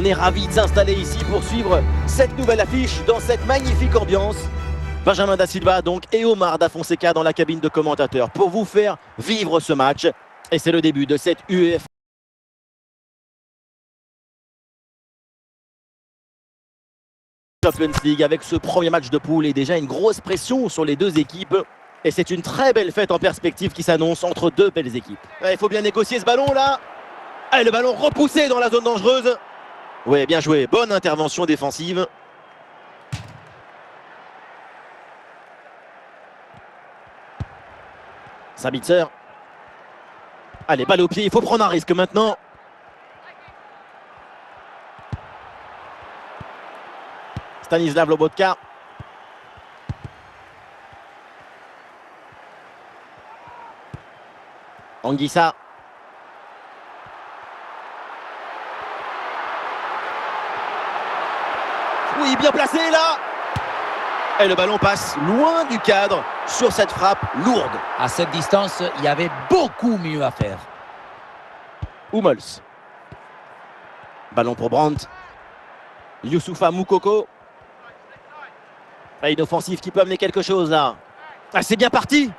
On est ravis de s'installer ici pour suivre cette nouvelle affiche dans cette magnifique ambiance. Benjamin Da Silva donc et Omar Da Fonseca dans la cabine de commentateurs pour vous faire vivre ce match. Et c'est le début de cette UEFA Champions League avec ce premier match de poule et déjà une grosse pression sur les deux équipes. Et c'est une très belle fête en perspective qui s'annonce entre deux belles équipes. Il faut bien négocier ce ballon là. Et le ballon repoussé dans la zone dangereuse. Ouais, bien joué, bonne intervention défensive. Sabitzer. Allez, balle au pied, il faut prendre un risque maintenant. Stanislav Lobotka. Anguissa. Oui, bien placé là. Et le ballon passe loin du cadre sur cette frappe lourde. À cette distance, il y avait beaucoup mieux à faire. Hummels. Ballon pour Brandt. Youssoufa Moukoko. Une offensive qui peut amener quelque chose là. Ah, c'est bien parti.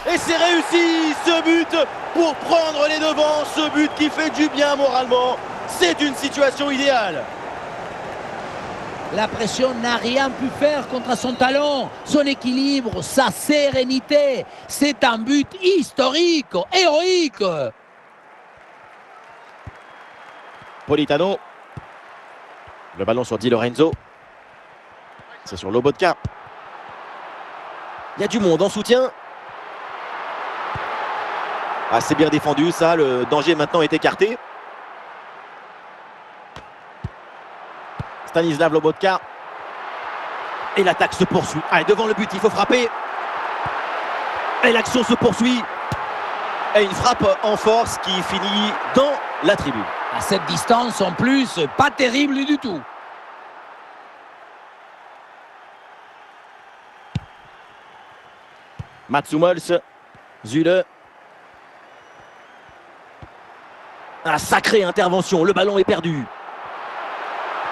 Et c'est réussi ce but pour prendre les devants. Ce but qui fait du bien moralement. C'est une situation idéale. La pression n'a rien pu faire contre son talent, son équilibre, sa sérénité. C'est un but historique, héroïque. Politano. Le ballon sur Di Lorenzo. C'est sur Lobotka. Il y a du monde en soutien. Ah, c'est bien défendu ça, le danger maintenant est écarté. Stanislav Lobotka. Et l'attaque se poursuit. Allez, devant le but, il faut frapper. Et l'action se poursuit. Et une frappe en force qui finit dans la tribune. À cette distance, en plus, pas terrible du tout. Mats Hummels. Zule. Ah, sacrée intervention, le ballon est perdu.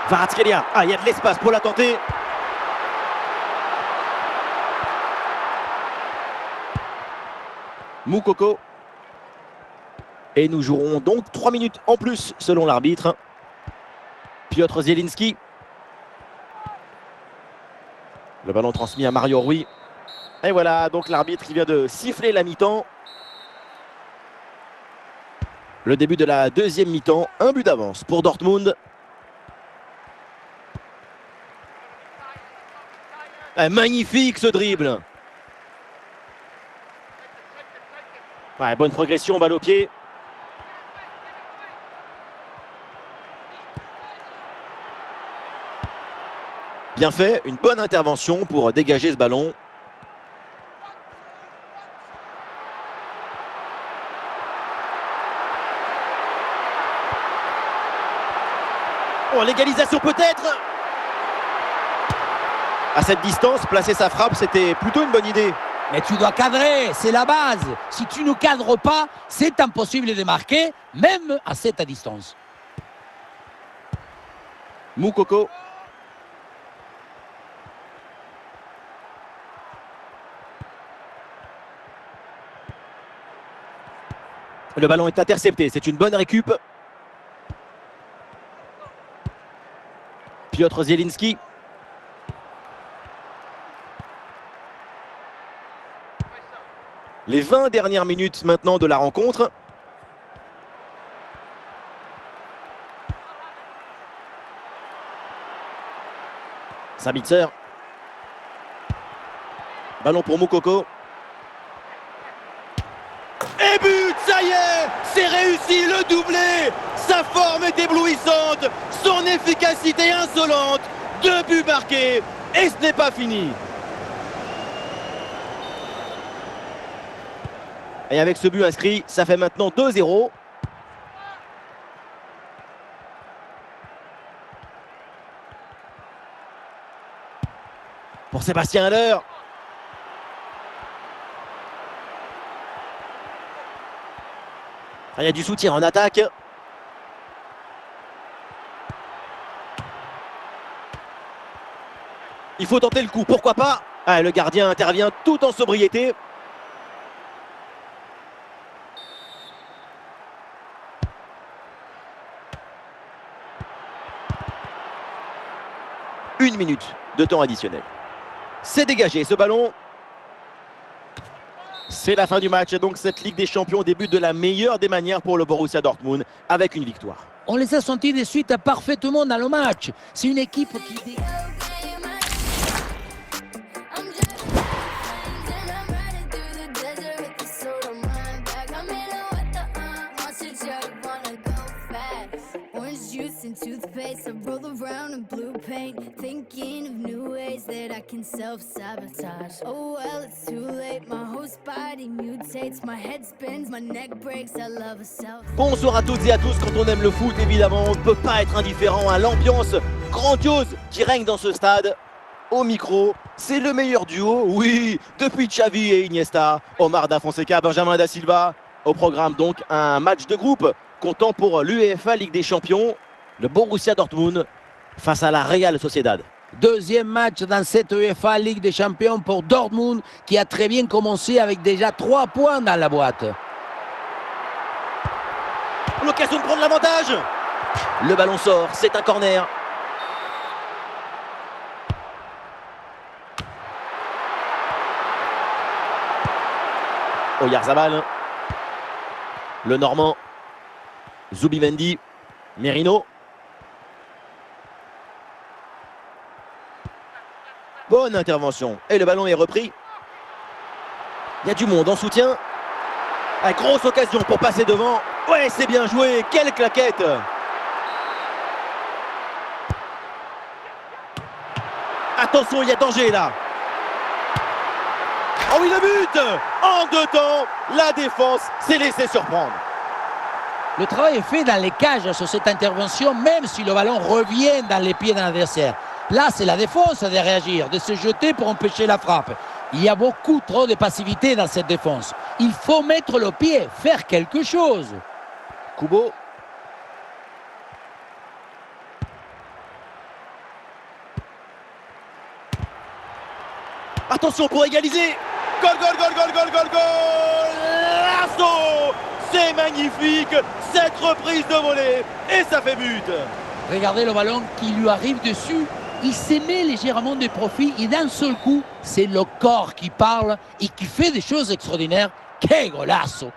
Kvaratskhelia. Ah, il y a de l'espace pour la tenter. Moukoko. Et nous jouerons donc 3 minutes en plus selon l'arbitre. Piotr Zielinski. Le ballon transmis à Mario Rui. Et voilà, donc l'arbitre qui vient de siffler la mi-temps. Le début de la deuxième mi-temps, un but d'avance pour Dortmund. Magnifique ce dribble. Ouais, bonne progression, balle au pied. Bien fait, une bonne intervention pour dégager ce ballon. Oh, l'égalisation peut-être. À cette distance, placer sa frappe, c'était plutôt une bonne idée. Mais tu dois cadrer, c'est la base. Si tu ne cadres pas, c'est impossible de marquer, même à cette distance. Moukoko. Le ballon est intercepté, c'est une bonne récup. Piotr Zielinski. Les 20 dernières minutes maintenant de la rencontre. Sabitzer. Ballon pour Moukoko. Et but, ça y est, c'est réussi, le doublé. Sa forme est éblouissante, son efficacité insolente. 2 buts marqués et ce n'est pas fini. Et avec ce but inscrit, ça fait maintenant 2-0. Pour Sébastien Haller. Il y a du soutien en attaque. Il faut tenter le coup, pourquoi pas? Ah, le gardien intervient tout en sobriété. Une minute de temps additionnel. C'est dégagé ce ballon. C'est la fin du match et donc cette Ligue des Champions débute de la meilleure des manières pour le Borussia Dortmund avec une victoire. On les a sentis de suite parfaitement dans le match. C'est une équipe qui... And toothpaste, I roll around in blue paint, thinking of new ways that I can self-sabotage. Oh well, it's too late, my whole body mutates, my head spins, my neck breaks, I love a self. Bonsoir à toutes et à tous, quand on aime le foot évidemment, on ne peut pas être indifférent à l'ambiance grandiose qui règne dans ce stade. Au micro, c'est le meilleur duo, oui, depuis Xavi et Iniesta, Omar Da Fonseca, Benjamin Da Silva. Au programme donc un match de groupe comptant pour l'UEFA Ligue des Champions. Le Borussia Dortmund face à la Real Sociedad. Deuxième match dans cette UEFA Ligue des Champions pour Dortmund qui a très bien commencé avec déjà 3 points dans la boîte. L'occasion de prendre l'avantage. Le ballon sort, c'est un corner. Oyarzabal. Le Normand. Zubimendi. Merino. Bonne intervention. Et le ballon est repris. Il y a du monde en soutien. Ah, grosse occasion pour passer devant. Ouais, c'est bien joué. Quelle claquette. Attention, il y a danger là. Oh oui, le but. En 2 temps, la défense s'est laissée surprendre. Le travail est fait dans les cages sur cette intervention, même si le ballon revient dans les pieds de l'adversaire. Là, c'est la défense de réagir, de se jeter pour empêcher la frappe. Il y a beaucoup trop de passivité dans cette défense. Il faut mettre le pied, faire quelque chose. Kubo. Attention pour égaliser. Goal, goal, goal, goal, goal, goal, goal. Lasso. C'est magnifique. Cette reprise de volée. Et ça fait but. Regardez le ballon qui lui arrive dessus. Il se met légèrement de profil et d'un seul coup, c'est le corps qui parle et qui fait des choses extraordinaires. Quel golasso!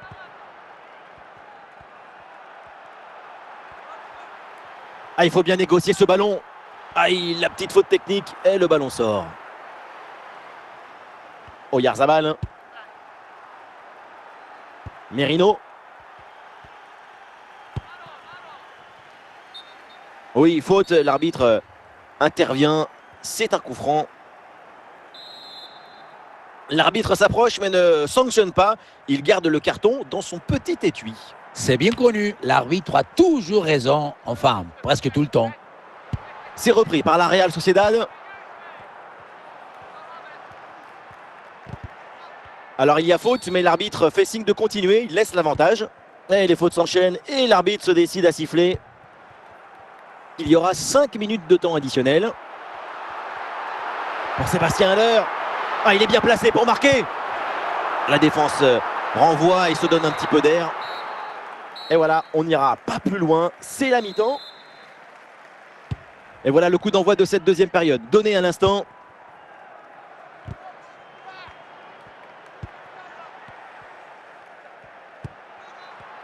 Ah, il faut bien négocier ce ballon. Aïe, la petite faute technique et le ballon sort. Oyarzabal. Merino. Oui, faute, l'arbitre intervient, c'est un coup franc. L'arbitre s'approche mais ne sanctionne pas. Il garde le carton dans son petit étui. C'est bien connu, l'arbitre a toujours raison, enfin, presque tout le temps. C'est repris par la Real Sociedad. Alors il y a faute, mais l'arbitre fait signe de continuer, il laisse l'avantage. Et les fautes s'enchaînent et l'arbitre se décide à siffler. Il y aura 5 minutes de temps additionnel. Pour Sébastien Haller. Ah, il est bien placé pour marquer. La défense renvoie et se donne un petit peu d'air. Et voilà, on n'ira pas plus loin. C'est la mi-temps. Et voilà le coup d'envoi de cette deuxième période. Donné à l'instant.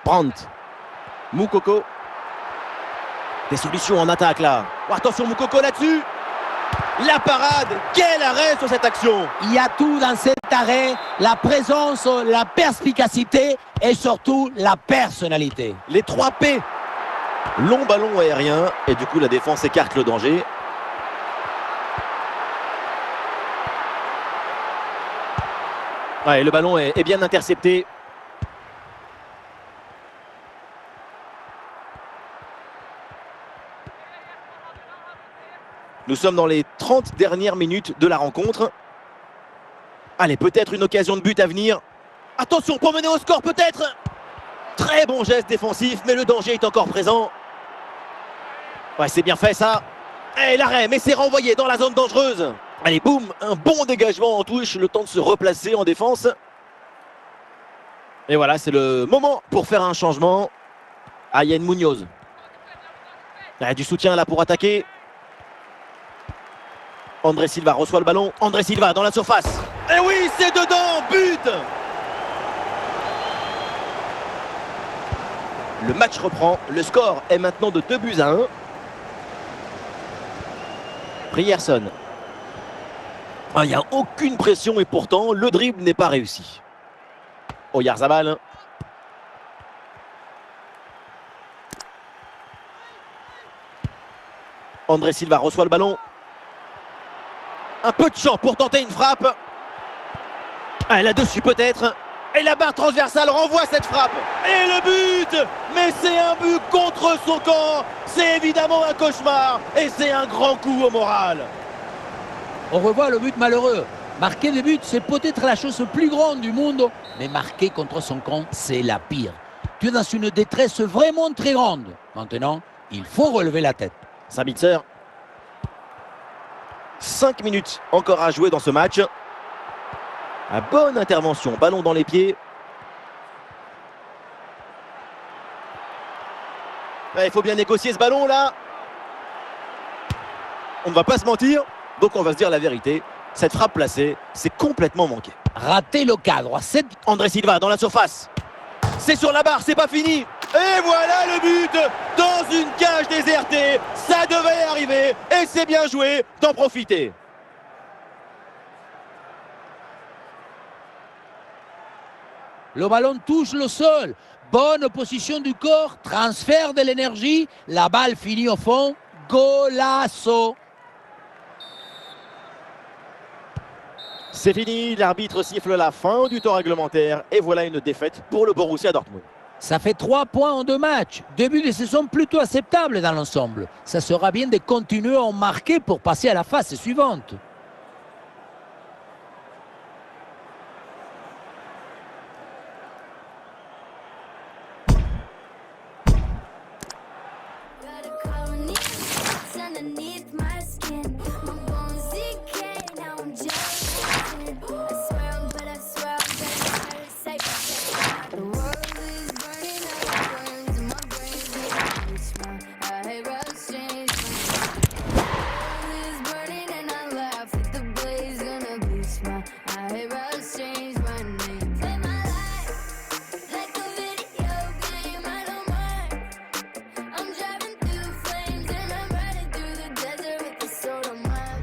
Brandt. Moukoko. Des solutions en attaque là. Oh, attention Moukoko là-dessus. La parade. Quel arrêt sur cette action. Il y a tout dans cet arrêt. La présence, la perspicacité et surtout la personnalité. Les 3 P. Long ballon aérien. Et du coup la défense écarte le danger. Ouais, le ballon est bien intercepté. Nous sommes dans les 30 dernières minutes de la rencontre. Allez, peut-être une occasion de but à venir. Attention pour mener au score peut-être. Très bon geste défensif, mais le danger est encore présent. Ouais, c'est bien fait ça. Et l'arrêt, mais c'est renvoyé dans la zone dangereuse. Allez, boum, un bon dégagement en touche, le temps de se replacer en défense. Et voilà, c'est le moment pour faire un changement. Ah, Yann Munoz. Il y a du soutien là pour attaquer. André Silva reçoit le ballon. André Silva dans la surface. Et oui, c'est dedans, but! Le match reprend. Le score est maintenant de 2-1. Ryerson. Il n'y a aucune pression et pourtant le dribble n'est pas réussi. Oyarzabal. André Silva reçoit le ballon. Un peu de champ pour tenter une frappe. Là-dessus peut-être. Et la barre transversale renvoie cette frappe. Et le but! Mais c'est un but contre son camp. C'est évidemment un cauchemar. Et c'est un grand coup au moral. On revoit le but malheureux. Marquer des buts, c'est peut-être la chose plus grande du monde. Mais marquer contre son camp, c'est la pire. Tu es dans une détresse vraiment très grande. Maintenant, il faut relever la tête. Sabitzer. 5 minutes encore à jouer dans ce match. La bonne intervention, ballon dans les pieds. Il faut bien négocier ce ballon là. On ne va pas se mentir, donc on va se dire la vérité. Cette frappe placée, c'est complètement manqué. Rater le cadre. André Silva dans la surface. C'est sur la barre, c'est pas fini. Et voilà le but dans une cage désertée. Ça devait arriver et c'est bien joué d'en profiter. Le ballon touche le sol. Bonne position du corps. Transfert de l'énergie. La balle finit au fond. Golasso. C'est fini. L'arbitre siffle la fin du temps réglementaire. Et voilà une défaite pour le Borussia Dortmund. Ça fait 3 points en 2 matchs. Début de saison plutôt acceptable dans l'ensemble. Ça sera bien de continuer à en marquer pour passer à la phase suivante.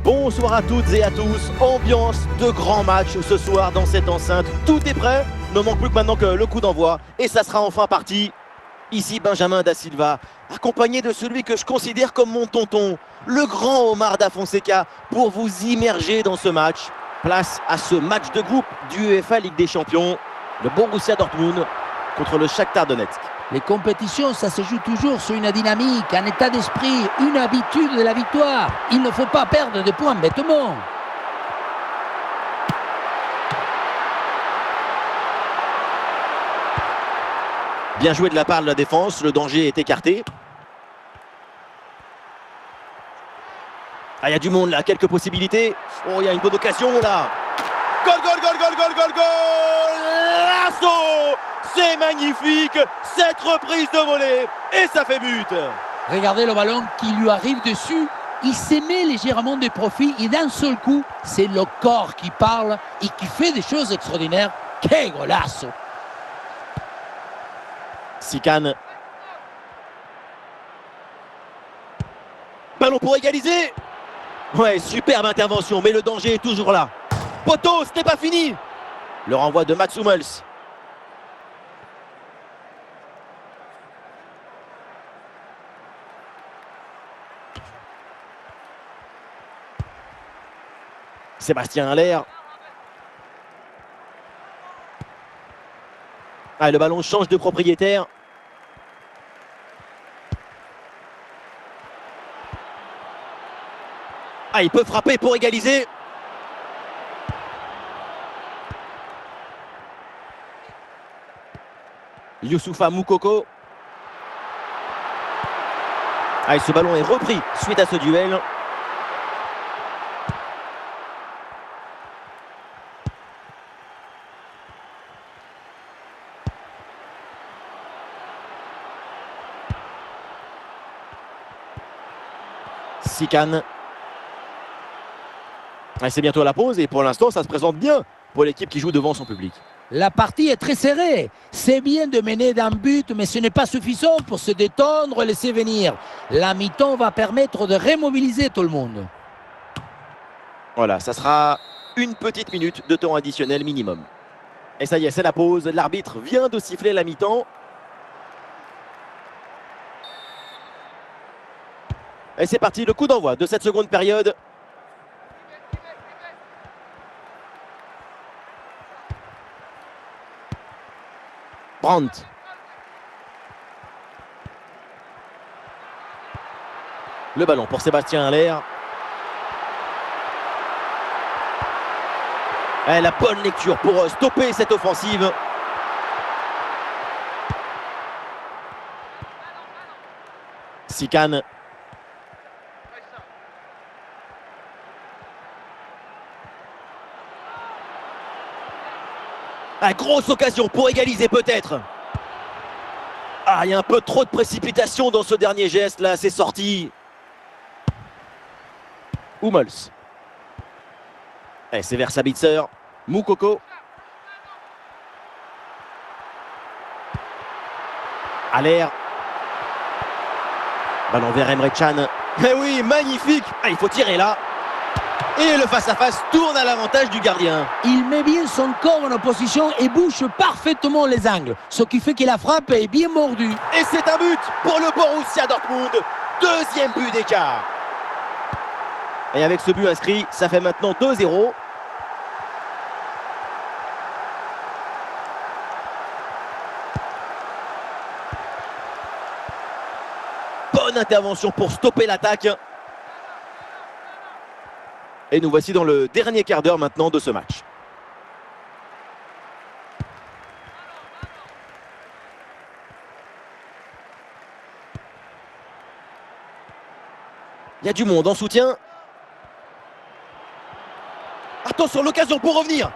Bonsoir à toutes et à tous, ambiance de grand match ce soir dans cette enceinte. Tout est prêt, ne manque plus que maintenant que le coup d'envoi et ça sera enfin parti. Ici Benjamin Da Silva, accompagné de celui que je considère comme mon tonton, le grand Omar Da Fonseca, pour vous immerger dans ce match. Place à ce match de groupe du UEFA Ligue des Champions, le Borussia Dortmund contre le Shakhtar Donetsk. Les compétitions, ça se joue toujours sur une dynamique, un état d'esprit, une habitude de la victoire. Il ne faut pas perdre de points bêtement. Bien joué de la part de la défense, le danger est écarté. Il y a du monde là, quelques possibilités. Oh, il y a une bonne occasion là. Goal, goal, goal, goal, goal, goal, goal! Lasso! C'est magnifique, cette reprise de volée, et ça fait but. Regardez le ballon qui lui arrive dessus. Il se met légèrement de profit et d'un seul coup, c'est le corps qui parle et qui fait des choses extraordinaires. Quel golasso! Sikan. Ballon pour égaliser. Ouais, superbe intervention, mais le danger est toujours là. Poteau, ce n'est pas fini. Le renvoi de Mats Hummels. Sébastien Haller. Le ballon change de propriétaire. Il peut frapper pour égaliser. Youssoufa Moukoko. Ce ballon est repris suite à ce duel. Sikan. C'est bientôt la pause et pour l'instant, ça se présente bien pour l'équipe qui joue devant son public. La partie est très serrée. C'est bien de mener d'un but, mais ce n'est pas suffisant pour se détendre et laisser venir. La mi-temps va permettre de remobiliser tout le monde. Voilà, ça sera une petite minute de temps additionnel minimum. Et ça y est, c'est la pause. L'arbitre vient de siffler la mi-temps. Et c'est parti, le coup d'envoi de cette seconde période. Brandt. Le ballon pour Sébastien Haller. Et la bonne lecture pour stopper cette offensive. Sikan. Grosse occasion pour égaliser peut-être. Il y a un peu trop de précipitation dans ce dernier geste là, c'est sorti. Hummels. Et c'est vers Sabitzer. Moukoko. Haller. Ballon vers Emre Can. Eh oui, magnifique. Il faut tirer là. Et le face-à-face tourne à l'avantage du gardien. Il met bien son corps en opposition et bouche parfaitement les angles. Ce qui fait que la frappe est bien mordue. Et c'est un but pour le Borussia Dortmund. Deuxième but d'écart. Et avec ce but inscrit, ça fait maintenant 2-0. Bonne intervention pour stopper l'attaque. Et nous voici dans le dernier quart d'heure maintenant de ce match. Il y a du monde en soutien. Attention, l'occasion pour revenir.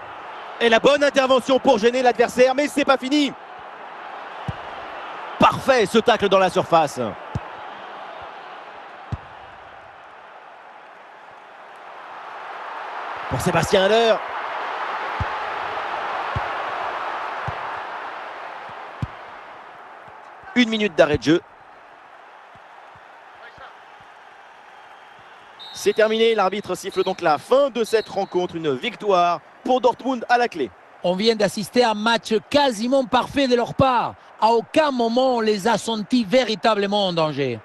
Et la bonne intervention pour gêner l'adversaire, mais c'est pas fini. Parfait ce tacle dans la surface. Pour Sébastien Haller. Une minute d'arrêt de jeu. C'est terminé, l'arbitre siffle donc la fin de cette rencontre, une victoire pour Dortmund à la clé. On vient d'assister à un match quasiment parfait de leur part. À aucun moment on les a sentis véritablement en danger.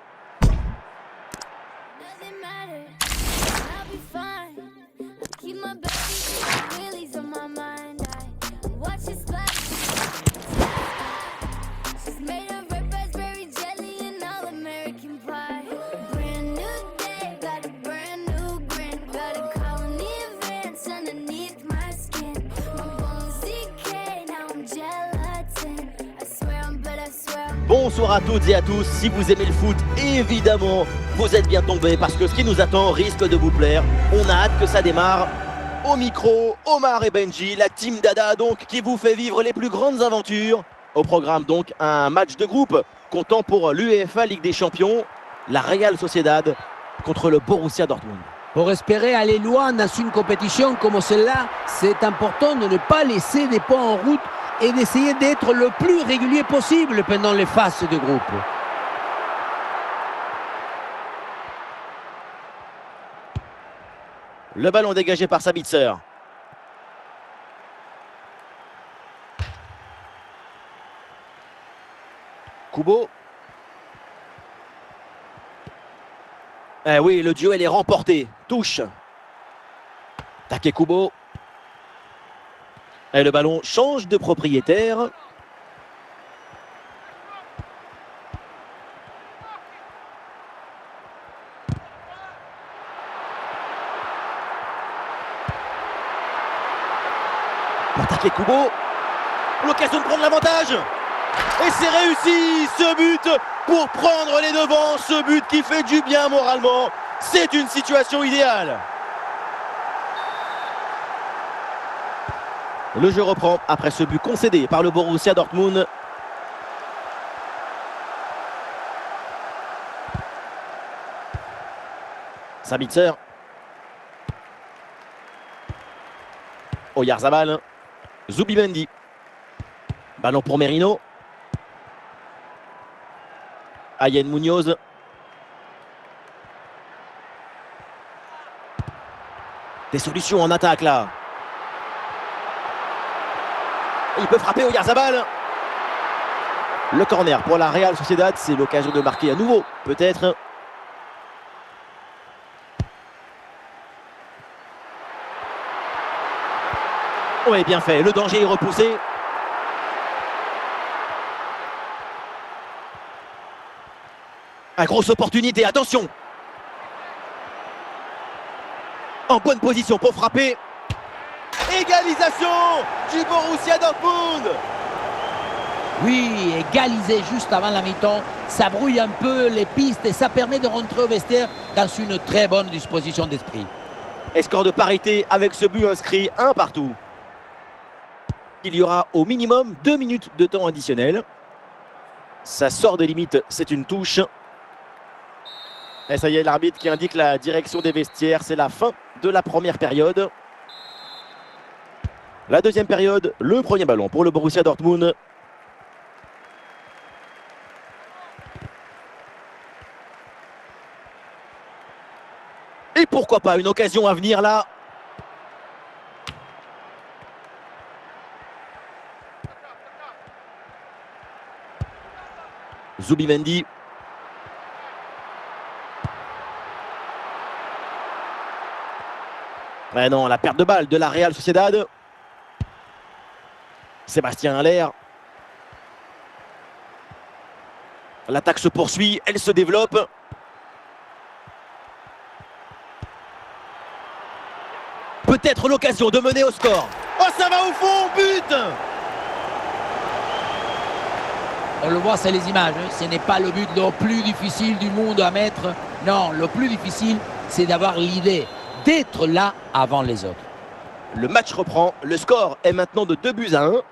Bonsoir à toutes et à tous, si vous aimez le foot, évidemment, vous êtes bien tombés parce que ce qui nous attend risque de vous plaire. On a hâte que ça démarre. Au micro, Omar et Benji, la team Dada donc qui vous fait vivre les plus grandes aventures. Au programme donc un match de groupe comptant pour l'UEFA Ligue des Champions, la Real Sociedad contre le Borussia Dortmund. Pour espérer aller loin dans une compétition comme celle-là, c'est important de ne pas laisser des points en route et d'essayer d'être le plus régulier possible pendant les phases de groupe. Le ballon dégagé par Sabitzer. Kubo. Eh oui, le duel est remporté. Touche. Take Kubo. Et le ballon change de propriétaire. Pour Take Kubo. L'occasion de prendre l'avantage. Et c'est réussi ce but pour prendre les devants. Ce but qui fait du bien moralement. C'est une situation idéale. Le jeu reprend après ce but concédé par le Borussia Dortmund. Sabitzer. Oyarzabal. Zubimendi. Ballon pour Merino. Ayen Munoz. Des solutions en attaque là. Il peut frapper Oyarzabal. Le corner pour la Real Sociedad, c'est l'occasion de marquer à nouveau, peut-être. Oui, bien fait, le danger est repoussé. Une grosse opportunité, attention. En bonne position pour frapper. Égalisation du Borussia Dortmund. Oui, égaliser juste avant la mi-temps, ça brouille un peu les pistes et ça permet de rentrer au vestiaire dans une très bonne disposition d'esprit. Et score de parité avec ce but inscrit, un partout. Il y aura au minimum 2 minutes de temps additionnel. Ça sort des limites, c'est une touche. Et ça y est, l'arbitre qui indique la direction des vestiaires, c'est la fin de la première période. La deuxième période, le premier ballon pour le Borussia Dortmund. Et pourquoi pas une occasion à venir là. Zubimendi. Mais non, la perte de balle de la Real Sociedad. Sébastien Haller. L'attaque se poursuit, elle se développe. Peut-être l'occasion de mener au score. Oh, ça va au fond, but! On le voit, c'est les images. Ce n'est pas le but le plus difficile du monde à mettre. Non, le plus difficile, c'est d'avoir l'idée d'être là avant les autres. Le match reprend. Le score est maintenant de 2-1.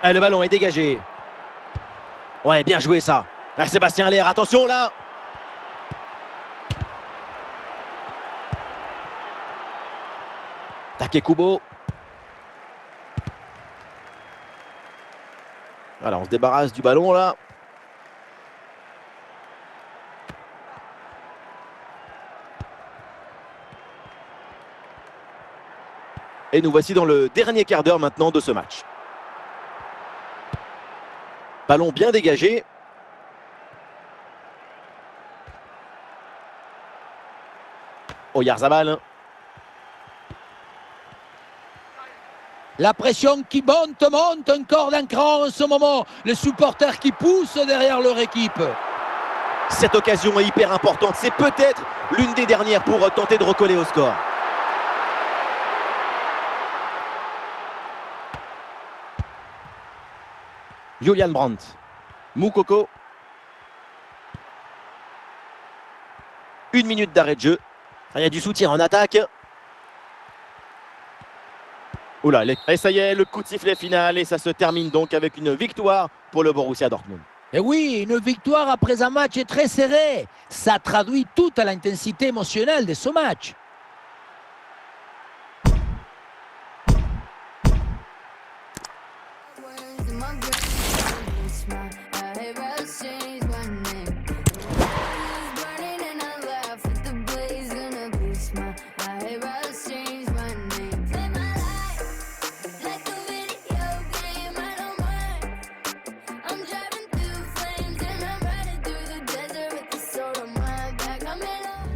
Et le ballon est dégagé. Ouais, bien joué ça. Ah, Sébastien Haller, attention là. Takekubo. Voilà, on se débarrasse du ballon là. Et nous voici dans le dernier quart d'heure maintenant de ce match. Ballon bien dégagé. Oyarzabal. La pression qui monte encore d'un cran en ce moment. Les supporters qui poussent derrière leur équipe. Cette occasion est hyper importante. C'est peut-être l'une des dernières pour tenter de recoller au score. Julian Brandt. Moukoko. 1 minute d'arrêt de jeu. Il y a du soutien en attaque. Oula, et ça y est, le coup de sifflet final et ça se termine donc avec une victoire pour le Borussia Dortmund. Et oui, une victoire après un match très serré. Ça traduit toute l'intensité émotionnelle de ce match.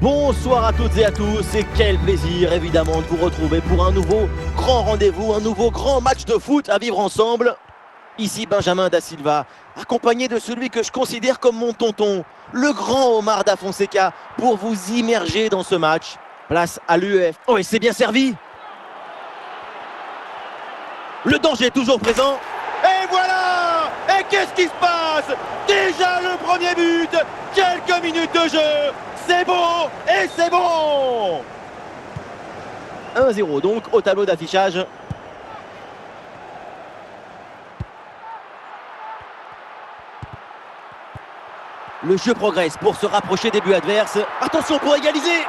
Bonsoir à toutes et à tous et quel plaisir évidemment de vous retrouver pour un nouveau grand rendez-vous, un nouveau grand match de foot à vivre ensemble. Ici Benjamin Da Silva, accompagné de celui que je considère comme mon tonton, le grand Omar Da Fonseca, pour vous immerger dans ce match. Place à l'UEF. Oh, et c'est bien servi. Le danger est toujours présent. Et voilà! Et qu'est-ce qui se passe? Déjà le premier but. Quelques minutes de jeu. C'est beau et c'est bon. 1-0 donc au tableau d'affichage. Le jeu progresse pour se rapprocher des buts adverses. Attention pour égaliser.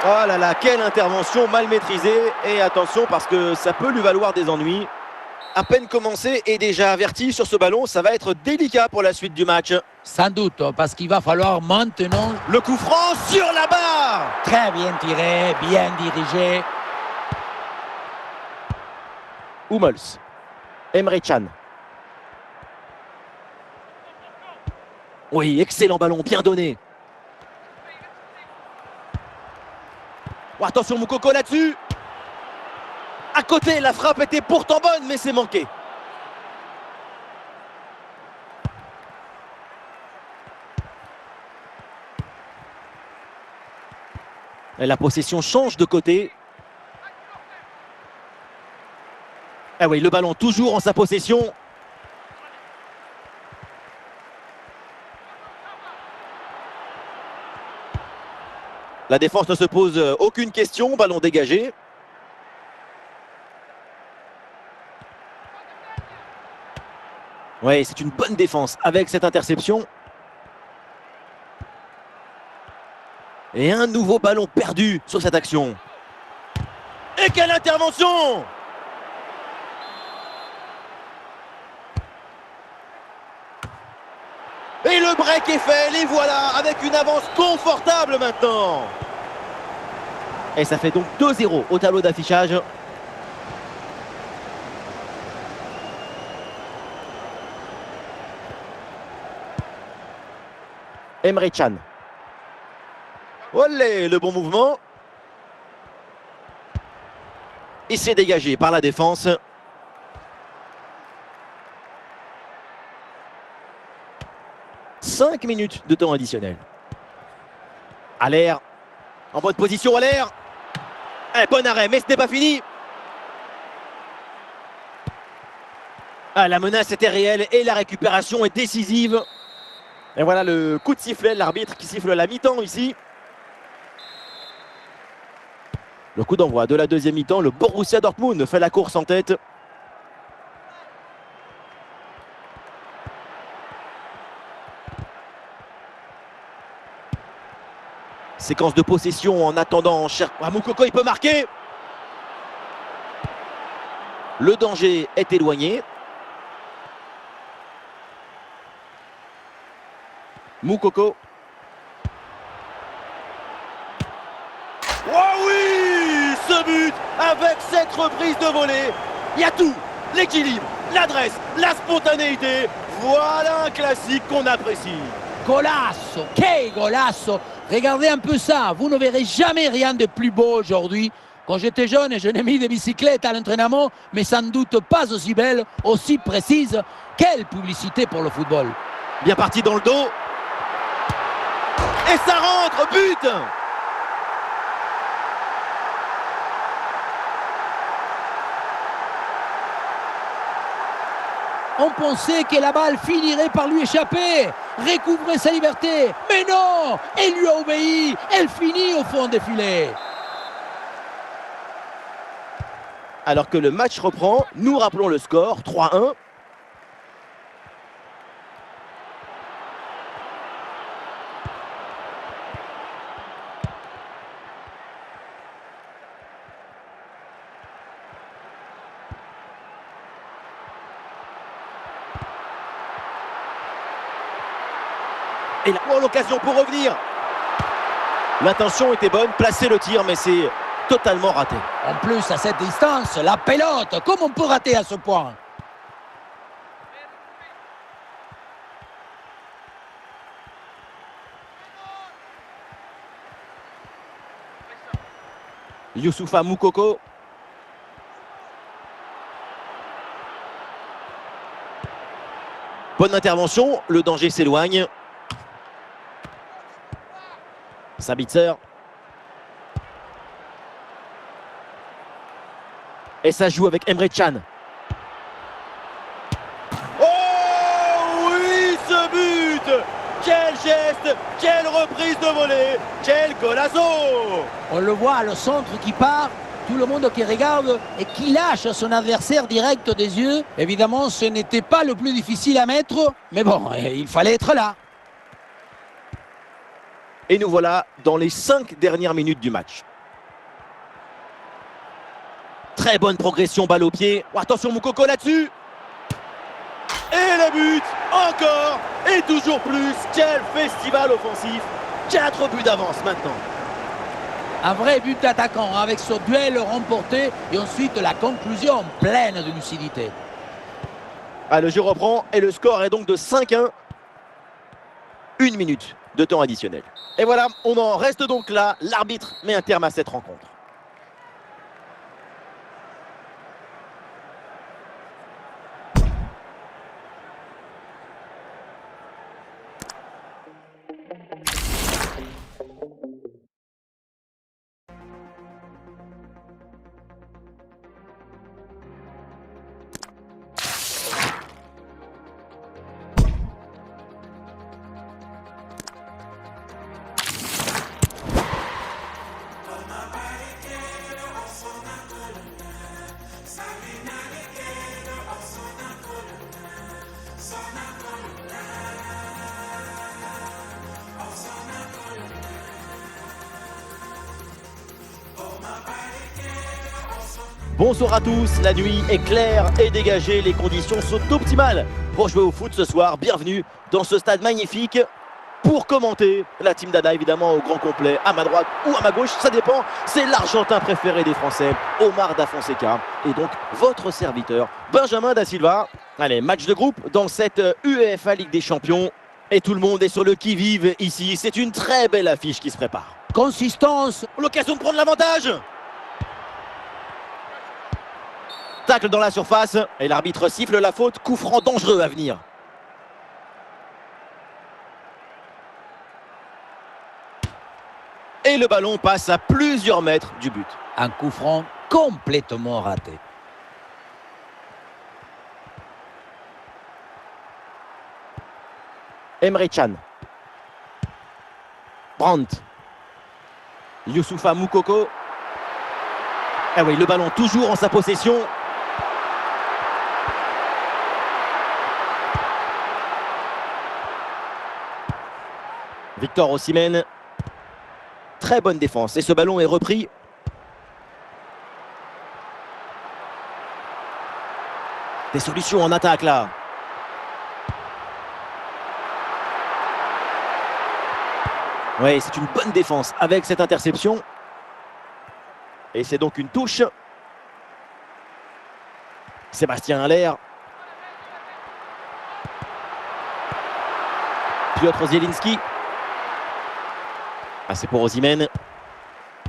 Oh là là, quelle intervention mal maîtrisée. Et attention parce que ça peut lui valoir des ennuis. À peine commencé et déjà averti sur ce ballon, ça va être délicat pour la suite du match. Sans doute, parce qu'il va falloir maintenant... Le coup franc sur la barre. Très bien tiré, bien dirigé. Hummels. Emre Can. Oui, excellent ballon, bien donné. Oh, attention Moukoko là-dessus. À côté, la frappe était pourtant bonne, mais c'est manqué. Et la possession change de côté. Ah oui, le ballon toujours en sa possession. La défense ne se pose aucune question, ballon dégagé. Oui, c'est une bonne défense avec cette interception. Et un nouveau ballon perdu sur cette action. Et quelle intervention! Et le break est fait, les voilà, avec une avance confortable maintenant. Et ça fait donc 2-0 au tableau d'affichage. Emre Can. Olé, le bon mouvement. Il s'est dégagé par la défense. Cinq minutes de temps additionnel. À l'air. En bonne position à l'air. Bon arrêt, mais ce n'est pas fini. Ah, la menace était réelle et la récupération est décisive. Et voilà le coup de sifflet, l'arbitre qui siffle la mi-temps ici. Le coup d'envoi de la deuxième mi-temps, le Borussia Dortmund fait la course en tête. Séquence de possession en attendant. Moukoko, il peut marquer. Le danger est éloigné. Moukoko. Oh oui, ce but avec cette reprise de volée. Il y a tout, l'équilibre, l'adresse, la spontanéité. Voilà un classique qu'on apprécie. Golasso, que golasso! Regardez un peu ça, vous ne verrez jamais rien de plus beau aujourd'hui. Quand j'étais jeune, je n'ai mis des bicyclettes à l'entraînement, mais sans doute pas aussi belle, aussi précise. Quelle publicité pour le football! Bien parti dans le dos. Et ça rentre, but! On pensait que la balle finirait par lui échapper, recouvrer sa liberté. Mais non, elle lui a obéi, elle finit au fond des filets. Alors que le match reprend, nous rappelons le score, 3-1. Et là, l'occasion pour revenir. L'intention était bonne, placer le tir, mais c'est totalement raté. En plus, à cette distance, la pelote, comment on peut rater à ce point? Youssoufa Moukoko. Bonne intervention, le danger s'éloigne. Sabitzer. Et ça joue avec Emre Can. Oh oui, ce but! Quel geste, quelle reprise de volée, quel golazo! On le voit, le centre qui part, tout le monde qui regarde et qui lâche son adversaire direct des yeux. Évidemment, ce n'était pas le plus difficile à mettre, mais bon, il fallait être là. Et nous voilà dans les 5 dernières minutes du match. Très bonne progression, balle au pied. Oh, attention Moukoko là-dessus. Et le but, encore, et toujours plus. Quel festival offensif. 4 buts d'avance maintenant. Un vrai but d'attaquant avec ce duel remporté et ensuite la conclusion pleine de lucidité. Ah, le jeu reprend et le score est donc de 5-1. 1 minute de temps additionnel. Et voilà, on en reste donc là. L'arbitre met un terme à cette rencontre. Bonsoir à tous, la nuit est claire et dégagée, les conditions sont optimales pour jouer au foot ce soir. Bienvenue dans ce stade magnifique pour commenter la team Dada, évidemment au grand complet, à ma droite ou à ma gauche, ça dépend. C'est l'Argentin préféré des Français, Omar Da Fonseca, et donc votre serviteur, Benjamin Da Silva. Allez, match de groupe dans cette UEFA Ligue des Champions et tout le monde est sur le qui-vive ici. C'est une très belle affiche qui se prépare. Consistance. L'occasion de prendre l'avantage. Tacle dans la surface et l'arbitre siffle la faute. Coup franc dangereux à venir. Et le ballon passe à plusieurs mètres du but. Un coup franc complètement raté. Emre Can. Brandt. Youssoufa Moukoko. Ah oui, le ballon toujours en sa possession. Victor Osimhen. Très bonne défense. Et ce ballon est repris. Des solutions en attaque là. Oui, c'est une bonne défense avec cette interception. Et c'est donc une touche. Sébastien Haller. Piotr Zielinski. Ah, c'est pour Osimhen.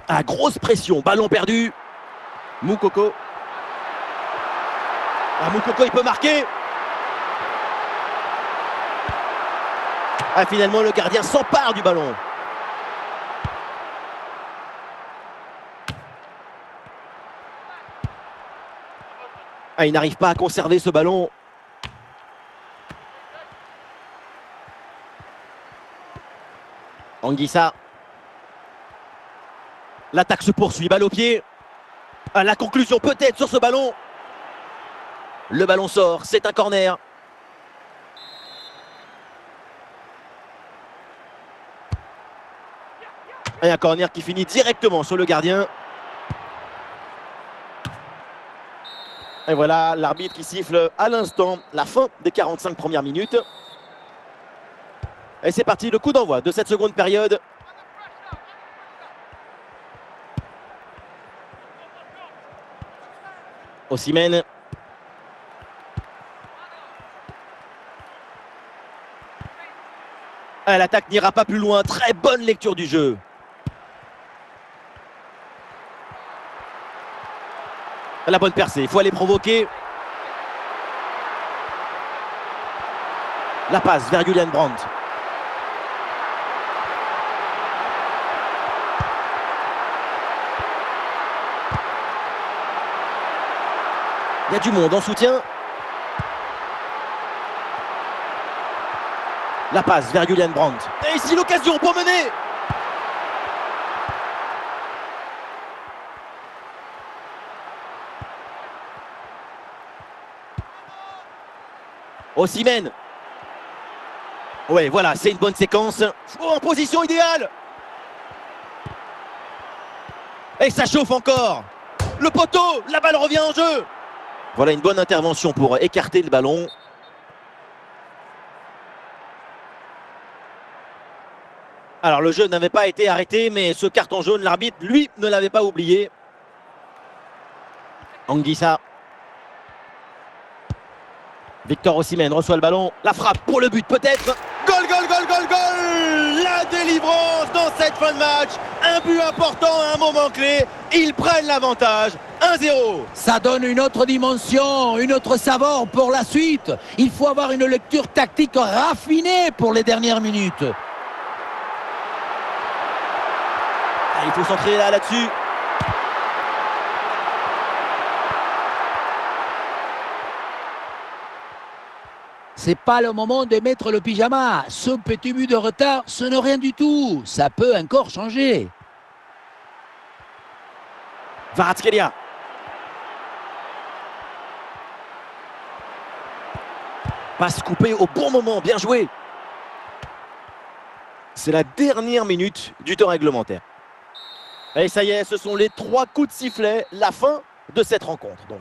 Ah, grosse pression, ballon perdu. Moukoko. Ah, Moukoko, il peut marquer. Ah, finalement, le gardien s'empare du ballon. Ah, il n'arrive pas à conserver ce ballon. Anguissa. L'attaque se poursuit, balle au pied. Ah, la conclusion peut-être sur ce ballon. Le ballon sort, c'est un corner. Et un corner qui finit directement sur le gardien. Et voilà l'arbitre qui siffle à l'instant la fin des 45 premières minutes. Et c'est parti, le coup d'envoi de cette seconde période. Osimhen. L'attaque n'ira pas plus loin. Très bonne lecture du jeu. La bonne percée, il faut aller provoquer. La passe vers Julian Brandt. Il y a du monde en soutien. La passe vers Julian Brandt. Et ici l'occasion pour mener. Osimhen. Ouais, voilà, c'est une bonne séquence. Oh, en position idéale. Et ça chauffe encore. Le poteau, la balle revient en jeu. Voilà une bonne intervention pour écarter le ballon. Alors le jeu n'avait pas été arrêté, mais ce carton jaune, l'arbitre, lui, ne l'avait pas oublié. Anguissa. Victor Osimhen reçoit le ballon. La frappe pour le but peut-être. Goal, goal, goal, goal, goal. La délivrance dans cette fin de match. Un but important à un moment clé. Ils prennent l'avantage. 1-0. Ça donne une autre dimension, une autre saveur pour la suite. Il faut avoir une lecture tactique raffinée pour les dernières minutes. Il faut centrer là-dessus. C'est pas le moment de mettre le pyjama. Ce petit but de retard, ce n'est rien du tout. Ça peut encore changer. Kvaratskhelia. Passe coupée au bon moment, bien joué. C'est la dernière minute du temps réglementaire. Et ça y est, ce sont les 3 coups de sifflet, la fin de cette rencontre donc.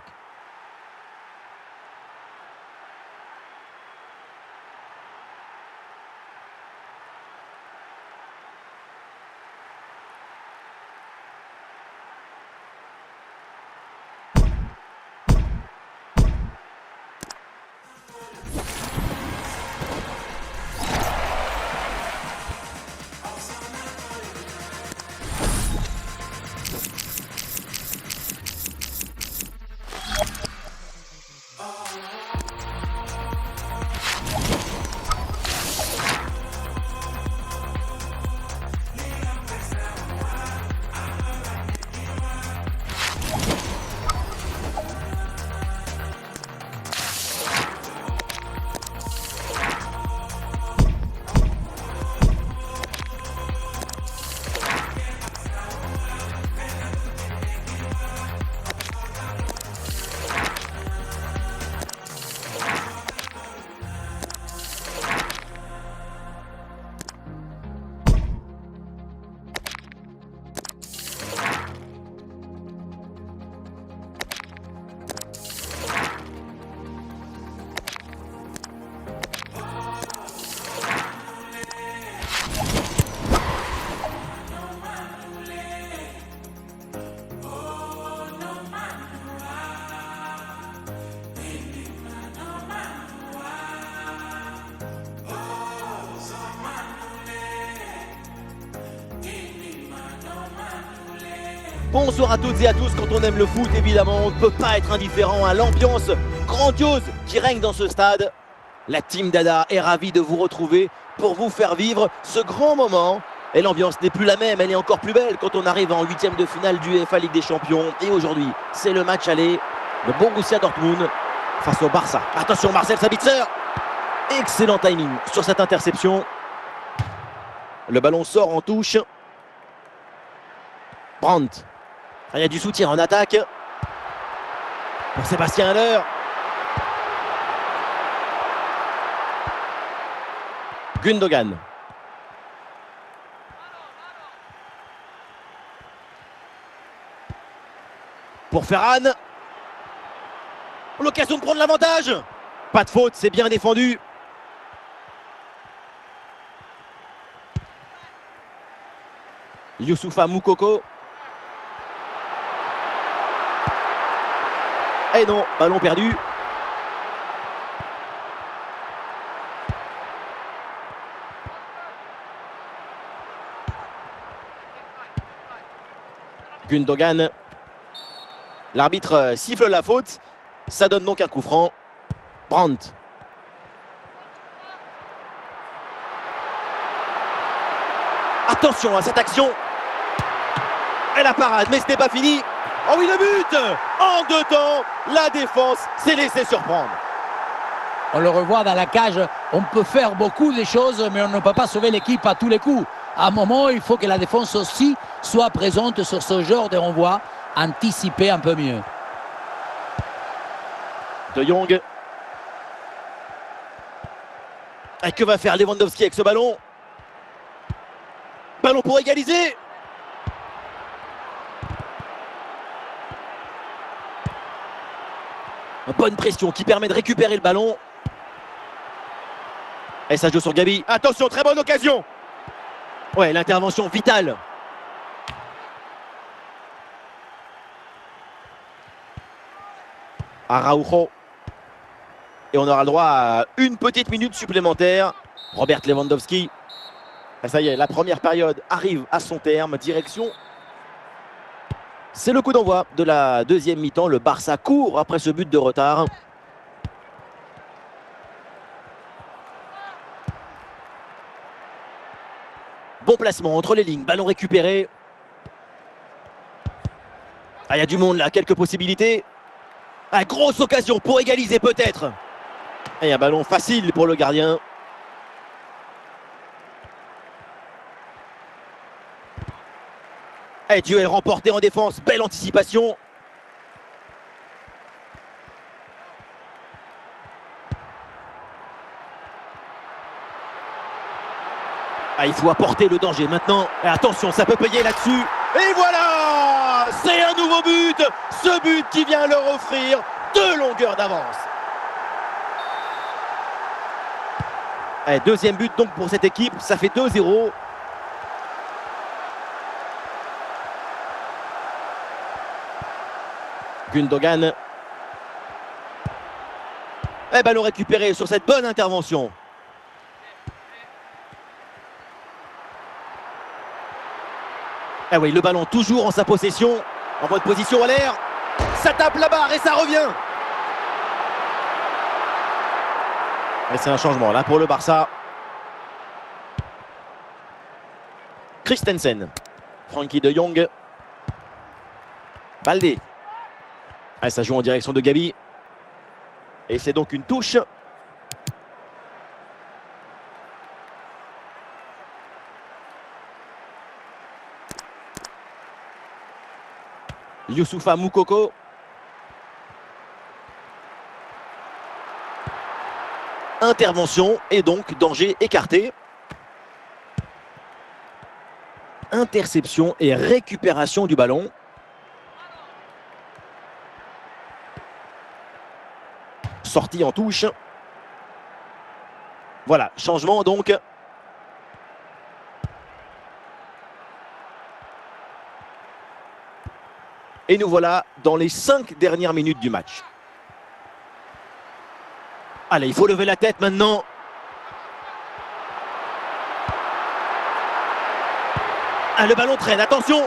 Bonsoir à toutes et à tous. Quand on aime le foot, évidemment, on ne peut pas être indifférent à l'ambiance grandiose qui règne dans ce stade. La team Dada est ravie de vous retrouver pour vous faire vivre ce grand moment. Et l'ambiance n'est plus la même, elle est encore plus belle quand on arrive en 8e de finale du UEFA Ligue des Champions. Et aujourd'hui, c'est le match aller de Borussia Dortmund face au Barça. Attention, Marcel Sabitzer. Excellent timing sur cette interception. Le ballon sort en touche. Brandt. Il y a du soutien en attaque pour Sébastien Haller. Gundogan. Pour Ferran. L'occasion de prendre l'avantage. Pas de faute, c'est bien défendu. Youssoufa Moukoko. Et non, ballon perdu. Gundogan. L'arbitre siffle la faute. Ça donne donc un coup franc. Brandt. Attention à cette action. Et la parade, mais ce n'est pas fini. Oh oui, le but! En 2 temps, la défense s'est laissée surprendre. On le revoit dans la cage. On peut faire beaucoup de choses, mais on ne peut pas sauver l'équipe à tous les coups. À un moment, il faut que la défense aussi soit présente sur ce genre de renvoi, anticiper un peu mieux. De Jong. Et que va faire Lewandowski avec ce ballon? Ballon pour égaliser. Bonne pression qui permet de récupérer le ballon. Et ça joue sur Gabi. Attention, très bonne occasion. Ouais, l'intervention vitale. Araujo. Et on aura le droit à une petite minute supplémentaire. Robert Lewandowski. Et ça y est, la première période arrive à son terme. Direction. C'est le coup d'envoi de la deuxième mi-temps. Le Barça court après ce but de retard. Bon placement entre les lignes. Ballon récupéré. Ah, il y a du monde là. Quelques possibilités. Ah, grosse occasion pour égaliser peut-être. Et un ballon facile pour le gardien. Et duel remporté en défense. Belle anticipation. Ah, il faut apporter le danger maintenant. Et attention, ça peut payer là-dessus. Et voilà! C'est un nouveau but. Ce but qui vient leur offrir 2 longueurs d'avance. Et deuxième but donc pour cette équipe. Ça fait 2-0. Gundogan. Et ballon récupéré sur cette bonne intervention. Ah oui, le ballon toujours en sa possession. En bonne position à l'air. Ça tape la barre et ça revient. Et c'est un changement là pour le Barça. Christensen. Frenkie de Jong. Baldé. Ah, ça joue en direction de Gabi. Et c'est donc une touche. Youssoufa Moukoko. Intervention et donc danger écarté. Interception et récupération du ballon. Sortie en touche. Voilà, changement donc. Et nous voilà dans les 5 dernières minutes du match. Allez, il faut lever la tête maintenant. Ah, le ballon traîne, attention.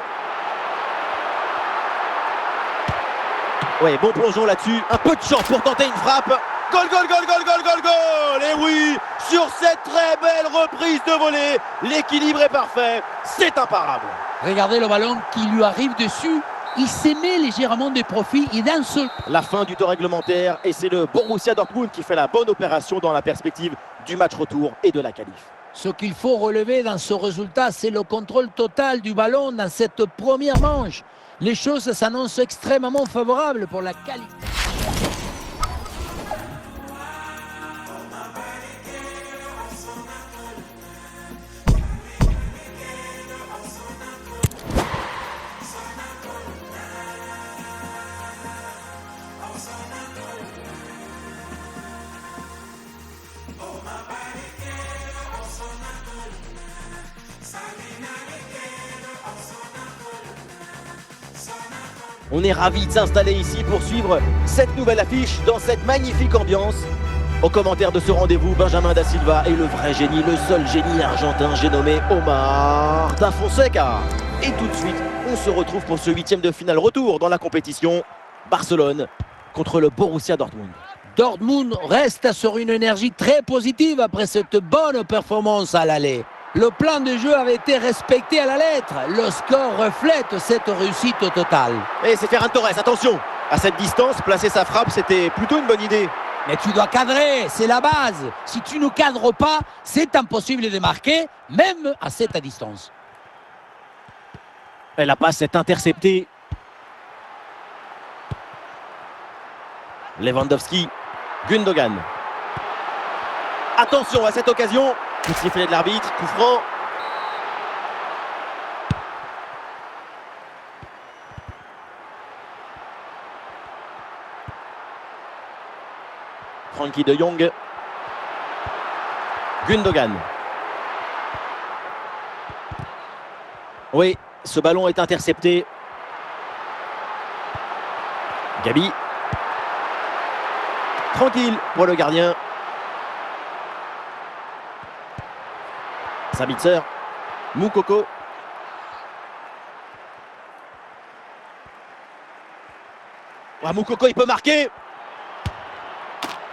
Ouais, bon plongeon là-dessus. Un peu de chance pour tenter une frappe. Goal, goal, goal, goal, goal, goal, goal. Et oui, sur cette très belle reprise de volée, l'équilibre est parfait. C'est imparable. Regardez le ballon qui lui arrive dessus. Il s'est mis légèrement de profil et d'un seul. La fin du temps réglementaire et c'est le Borussia Dortmund qui fait la bonne opération dans la perspective du match retour et de la qualif. Ce qu'il faut relever dans ce résultat, c'est le contrôle total du ballon dans cette première manche. Les choses s'annoncent extrêmement favorables pour la qualité. On est ravis de s'installer ici pour suivre cette nouvelle affiche dans cette magnifique ambiance. Au commentaire de ce rendez-vous, Benjamin Da Silva et le vrai génie, le seul génie argentin, j'ai nommé Omar Da Fonseca. Et tout de suite, on se retrouve pour ce 8e de finale retour dans la compétition. Barcelone contre le Borussia Dortmund. Dortmund reste sur une énergie très positive après cette bonne performance à l'aller. Le plan de jeu avait été respecté à la lettre. Le score reflète cette réussite totale. Et c'est Ferran Torres, attention. À cette distance, placer sa frappe, c'était plutôt une bonne idée. Mais tu dois cadrer, c'est la base. Si tu ne cadres pas, c'est impossible de marquer, même à cette distance. Et la passe est interceptée. Lewandowski, Gundogan. Attention à cette occasion. Coup de sifflet de l'arbitre, coup franc. Frenkie de Jong. Gundogan. Oui, ce ballon est intercepté. Gabi. Tranquille pour le gardien. Sabitzer. Moukoko. Ah, Moukoko, il peut marquer.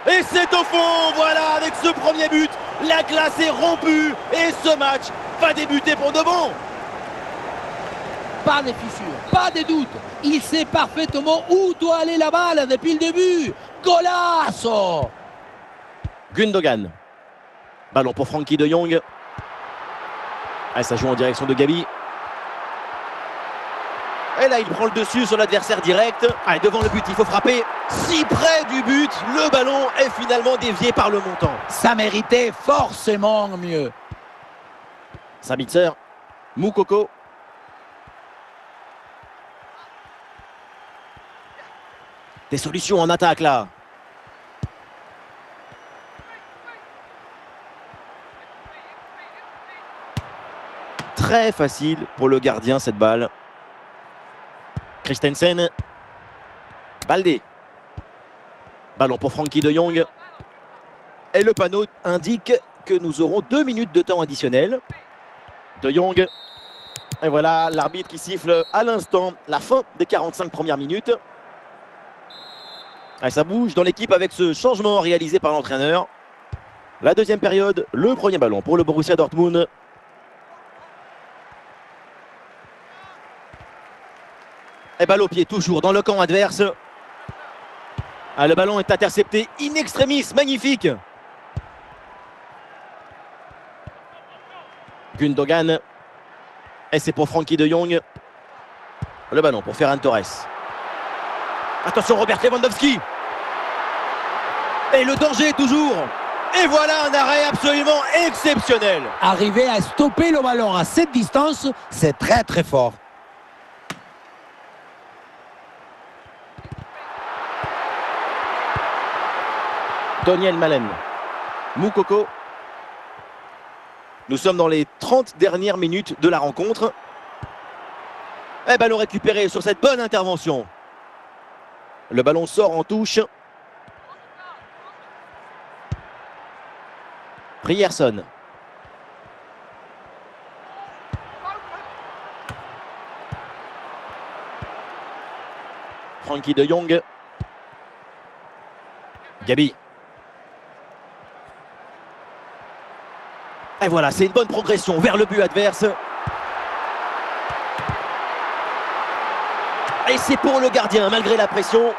Et c'est au fond. Voilà, avec ce premier but, la glace est rompue. Et ce match va débuter pour de bon. Pas de fissure, pas de doute. Il sait parfaitement où doit aller la balle depuis le début. Golasso! Gundogan. Ballon pour Frenkie de Jong. Ah, ça joue en direction de Gabi. Et là, il prend le dessus sur l'adversaire direct. Ah, devant le but, il faut frapper. Si près du but, le ballon est finalement dévié par le montant. Ça méritait forcément mieux. Sabitzer. Moukoko. Des solutions en attaque là. Très facile pour le gardien cette balle. Christensen. Baldé. Ballon pour Frenkie de Jong. Et le panneau indique que nous aurons 2 minutes de temps additionnel. De Jong. Et voilà l'arbitre qui siffle à l'instant la fin des 45 premières minutes. Et ça bouge dans l'équipe avec ce changement réalisé par l'entraîneur. La deuxième période, le premier ballon pour le Borussia Dortmund. Et balle au pied toujours dans le camp adverse. Ah, le ballon est intercepté in extremis, magnifique. Gundogan. Et c'est pour Frenkie de Jong. Le ballon pour Ferran Torres. Attention Robert Lewandowski. Et le danger toujours. Et voilà un arrêt absolument exceptionnel. Arriver à stopper le ballon à cette distance, c'est très très fort. Daniel Malen. Moukoko. Nous sommes dans les 30 dernières minutes de la rencontre. Et ballon récupéré sur cette bonne intervention. Le ballon sort en touche. Ryerson. Frenkie de Jong. Gabi. Et voilà, c'est une bonne progression vers le but adverse. Et c'est pour le gardien, malgré la pression.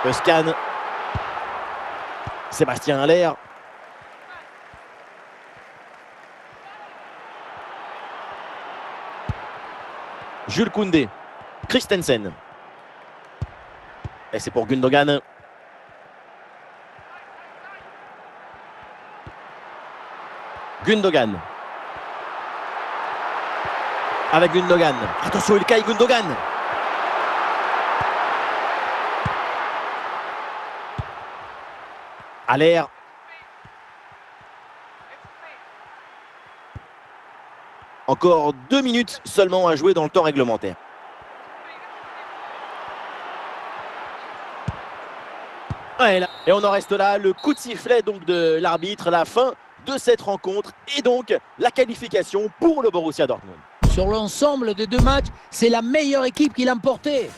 Le scan. Sébastien Haller. Jules Koundé. Christensen. Et c'est pour Gundogan. Gundogan. Avec Gundogan. Attention, il caille Gundogan. Haller. Encore 2 minutes seulement à jouer dans le temps réglementaire. Ouais, et on en reste là, le coup de sifflet donc de l'arbitre, la fin de cette rencontre et donc la qualification pour le Borussia Dortmund. Sur l'ensemble des deux matchs, c'est la meilleure équipe qui l'a emporté.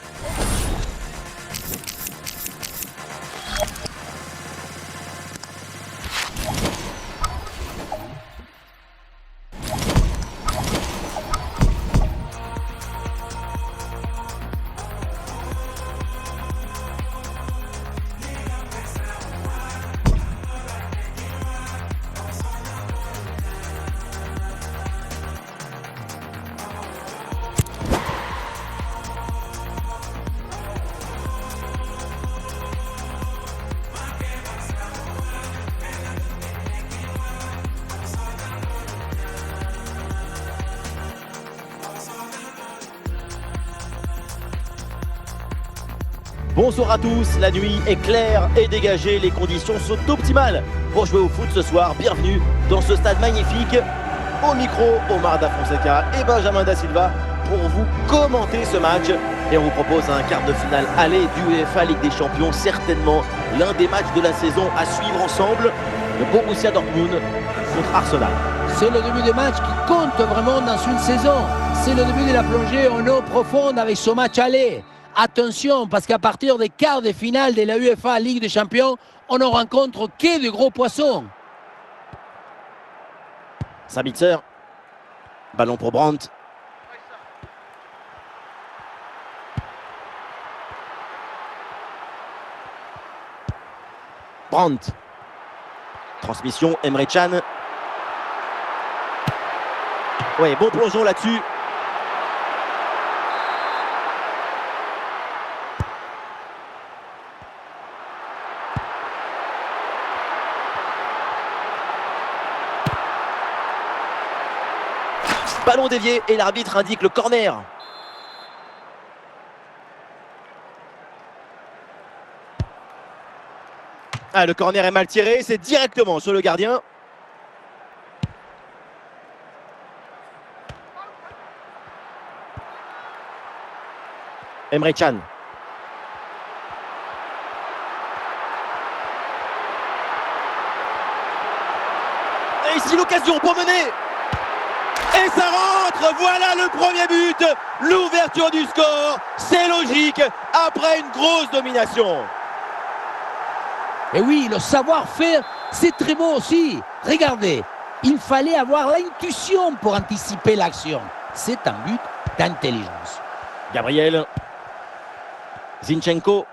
Bonsoir à tous, la nuit est claire et dégagée, les conditions sont optimales pour jouer au foot ce soir. Bienvenue dans ce stade magnifique. Au micro, Omar Da Fonseca et Benjamin Da Silva pour vous commenter ce match. Et on vous propose un quart de finale aller du UEFA Ligue des Champions, certainement l'un des matchs de la saison à suivre ensemble. Le Borussia Dortmund contre Arsenal. C'est le début des matchs qui compte vraiment dans une saison. C'est le début de la plongée en eau profonde avec ce match aller. Attention, parce qu'à partir des quarts de finale de la UEFA Ligue des Champions, on ne rencontre que de gros poissons. Sabitzer. Ballon pour Brandt. Brandt. Transmission, Emre Can. Ouais, bon plongeon là-dessus. Ballon dévié et l'arbitre indique le corner. Ah, le corner est mal tiré, c'est directement sur le gardien. Emre Can. Et ici l'occasion pour mener. Et ça rentre, voilà le premier but, l'ouverture du score, c'est logique, après une grosse domination. Et oui, le savoir-faire, c'est très beau aussi. Regardez, il fallait avoir l'intuition pour anticiper l'action. C'est un but d'intelligence. Gabriel. Zinchenko.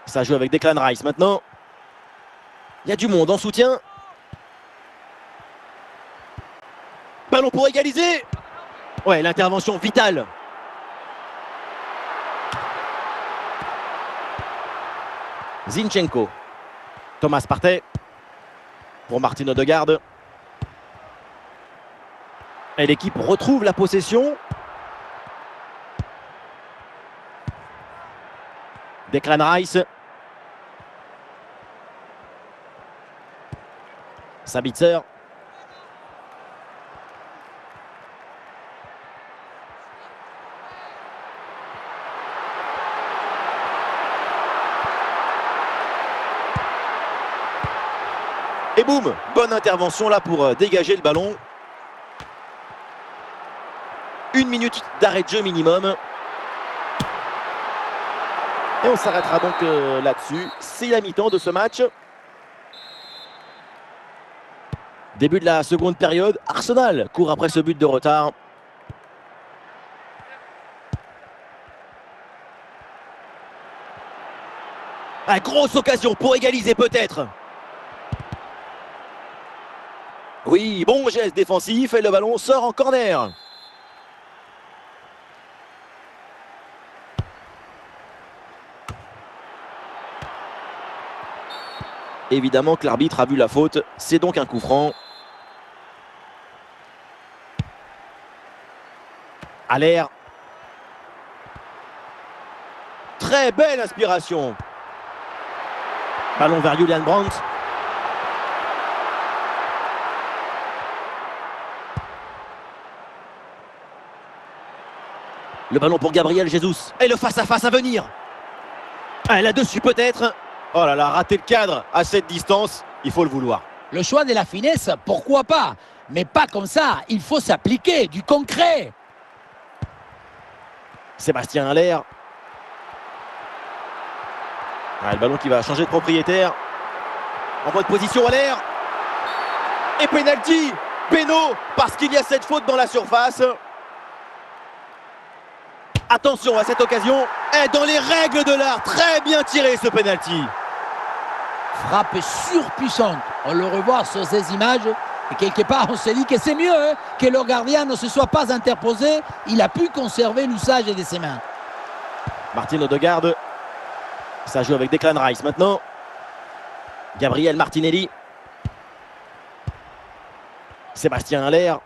Ça joue avec Declan Rice maintenant. Il y a du monde en soutien. Ballon pour égaliser. Ouais, l'intervention vitale. Zinchenko. Thomas Partey. Pour Martin Odegaard. Et l'équipe retrouve la possession. Declan Rice. Sabitzer. Et boum, bonne intervention là pour dégager le ballon. 1 minute d'arrêt de jeu minimum. Et on s'arrêtera donc là-dessus. C'est la mi-temps de ce match. Début de la seconde période. Arsenal court après ce but de retard. Ah, grosse occasion pour égaliser peut-être. Oui, bon geste défensif et le ballon sort en corner. Évidemment que l'arbitre a vu la faute, c'est donc un coup franc. Aller. Très belle inspiration. Ballon vers Julian Brandt. Le ballon pour Gabriel Jesus. Et le face-à-face à venir. Ah, là-dessus peut-être. Oh là là, raté le cadre à cette distance. Il faut le vouloir. Le choix de la finesse, pourquoi pas? Mais pas comme ça. Il faut s'appliquer, du concret. Sébastien Haller. Ah, le ballon qui va changer de propriétaire. En bonne position Haller. Et penalty. Péno, parce qu'il y a cette faute dans la surface. Attention à cette occasion. Et dans les règles de l'art, très bien tiré ce penalty. Frappe surpuissante. On le revoit sur ces images. Et quelque part, on se dit que c'est mieux que le gardien ne se soit pas interposé. Il a pu conserver l'usage de ses mains. Martin Odegaard. Ça joue avec Declan Rice maintenant. Gabriel Martinelli. Sébastien Haller.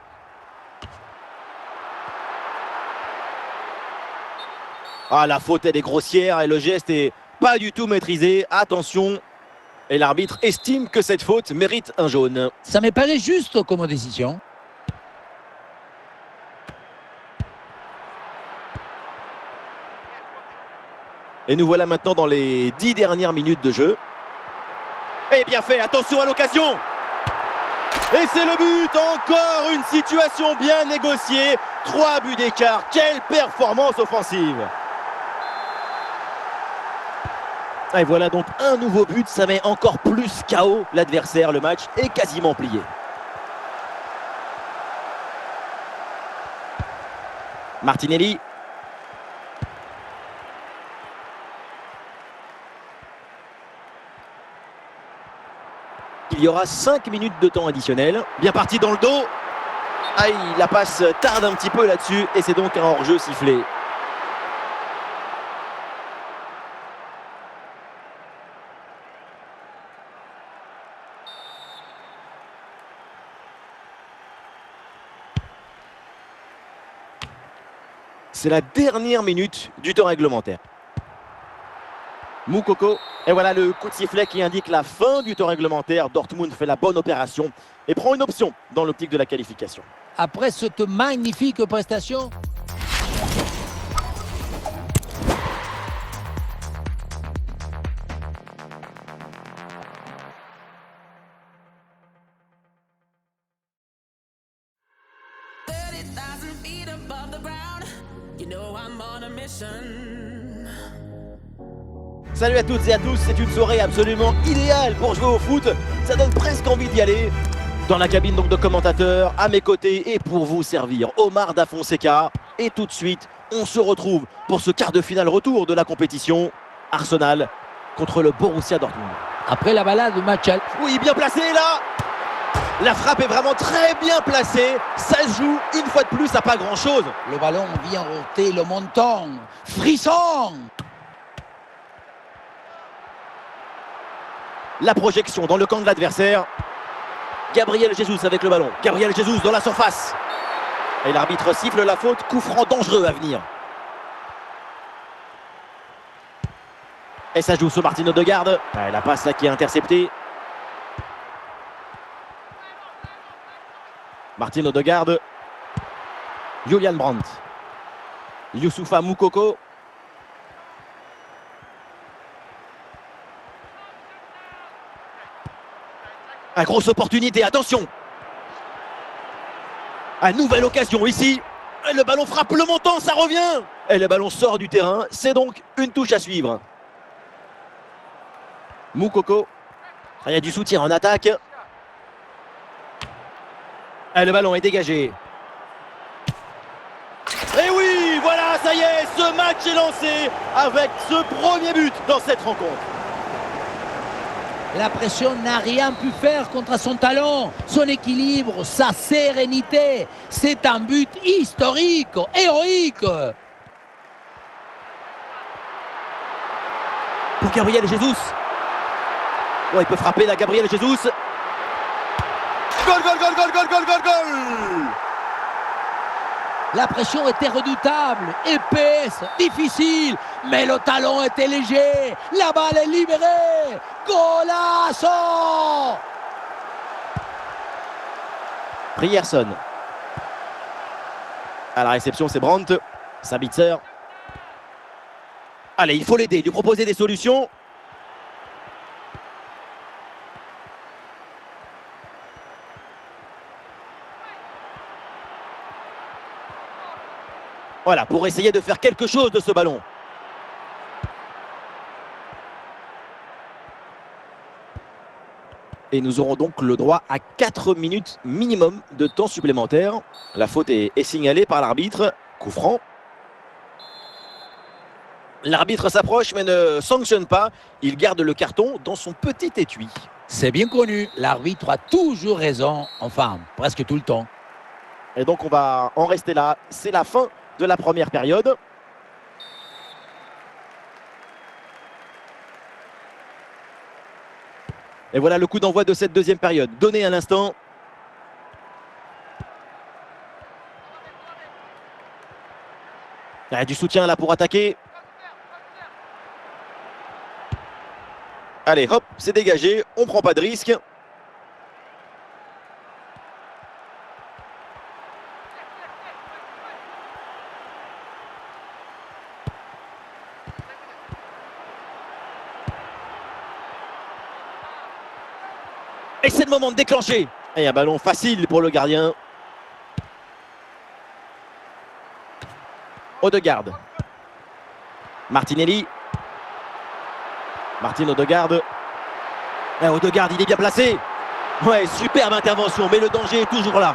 Ah, la faute elle est grossière et le geste est pas du tout maîtrisé. Attention. Et l'arbitre estime que cette faute mérite un jaune. Ça me paraît juste comme décision. Et nous voilà maintenant dans les 10 dernières minutes de jeu. Et bien fait, attention à l'occasion. Et c'est le but, encore une situation bien négociée. 3 buts d'écart, quelle performance offensive. Et voilà donc un nouveau but, ça met encore plus KO l'adversaire. Le match est quasiment plié. Martinelli. Il y aura 5 minutes de temps additionnel. Bien parti dans le dos. Aïe, la passe tarde un petit peu là-dessus et c'est donc un hors-jeu sifflé. C'est la dernière minute du temps réglementaire. Moukoko. Et voilà le coup de sifflet qui indique la fin du temps réglementaire. Dortmund fait la bonne opération et prend une option dans l'optique de la qualification. Après cette magnifique prestation, Salut à toutes et à tous, c'est une soirée absolument idéale pour jouer au foot. Ça donne presque envie d'y aller. Dans la cabine donc de commentateurs, à mes côtés et pour vous servir, Omar Da Fonseca. Et tout de suite, on se retrouve pour ce quart de finale retour de la compétition. Arsenal contre le Borussia Dortmund. après la balade du match, Oui, bien placé là. La frappe est vraiment très bien placée. Ça se joue une fois de plus à pas grand-chose. le ballon vient roter le montant. Frisson! La projection dans le camp de l'adversaire. Gabriel Jesus avec le ballon. Gabriel Jesus dans la surface. Et l'arbitre siffle la faute. Coup franc dangereux à venir. Et ça joue sur Martin Odegaard. Et la passe là qui est interceptée. Martin Odegaard. Julian Brandt. Youssoufa Moukoko. Une grosse opportunité, attention. Une nouvelle occasion ici. Et le ballon frappe le montant, ça revient. Et le ballon sort du terrain. C'est donc une touche à suivre. Moukoko. Il y a du soutien en attaque. Et le ballon est dégagé. Et oui, voilà, ça y est, ce match est lancé avec ce premier but dans cette rencontre. La pression n'a rien pu faire contre son talent, son équilibre, sa sérénité. C'est un but historique, héroïque. Pour Gabriel Jesus. Oh, il peut frapper là, Gabriel Jesus. Goal, goal, goal, goal, goal, goal, goal, goal. La pression était redoutable, épaisse, difficile, mais le talon était léger. La balle est libérée. Golasso! Ryerson. À la réception, c'est Brandt. Sabitzer. Allez, il faut l'aider, lui proposer des solutions. Voilà, pour essayer de faire quelque chose de ce ballon. Et nous aurons donc le droit à 4 minutes minimum de temps supplémentaire. La faute est signalée par l'arbitre. Coup franc. L'arbitre s'approche mais ne sanctionne pas. Il garde le carton dans son petit étui. C'est bien connu, l'arbitre a toujours raison, enfin, presque tout le temps. Et donc on va en rester là. C'est la fin de la première période. Et voilà le coup d'envoi de cette deuxième période. Donné à l'instant. Il y a du soutien là pour attaquer. Allez, hop, c'est dégagé, on prend pas de risque. Et c'est le moment de déclencher. Et un ballon facile pour le gardien. Odegaard. Martinelli. Martin Odegaard. Et Odegaard, il est bien placé. Ouais, superbe intervention, mais le danger est toujours là.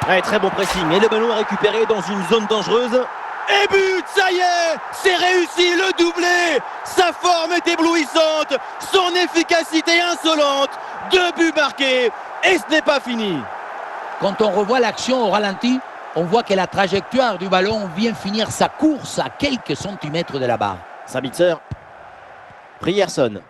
Ouais, très bon pressing. Et le ballon est récupéré dans une zone dangereuse. Et but, ça y est, c'est réussi, le doublé. Sa forme est éblouissante, son efficacité insolente. 2 buts marqués, et ce n'est pas fini. Quand on revoit l'action au ralenti, on voit que la trajectoire du ballon vient finir sa course à quelques centimètres de la barre. Sabitzer. Ryerson.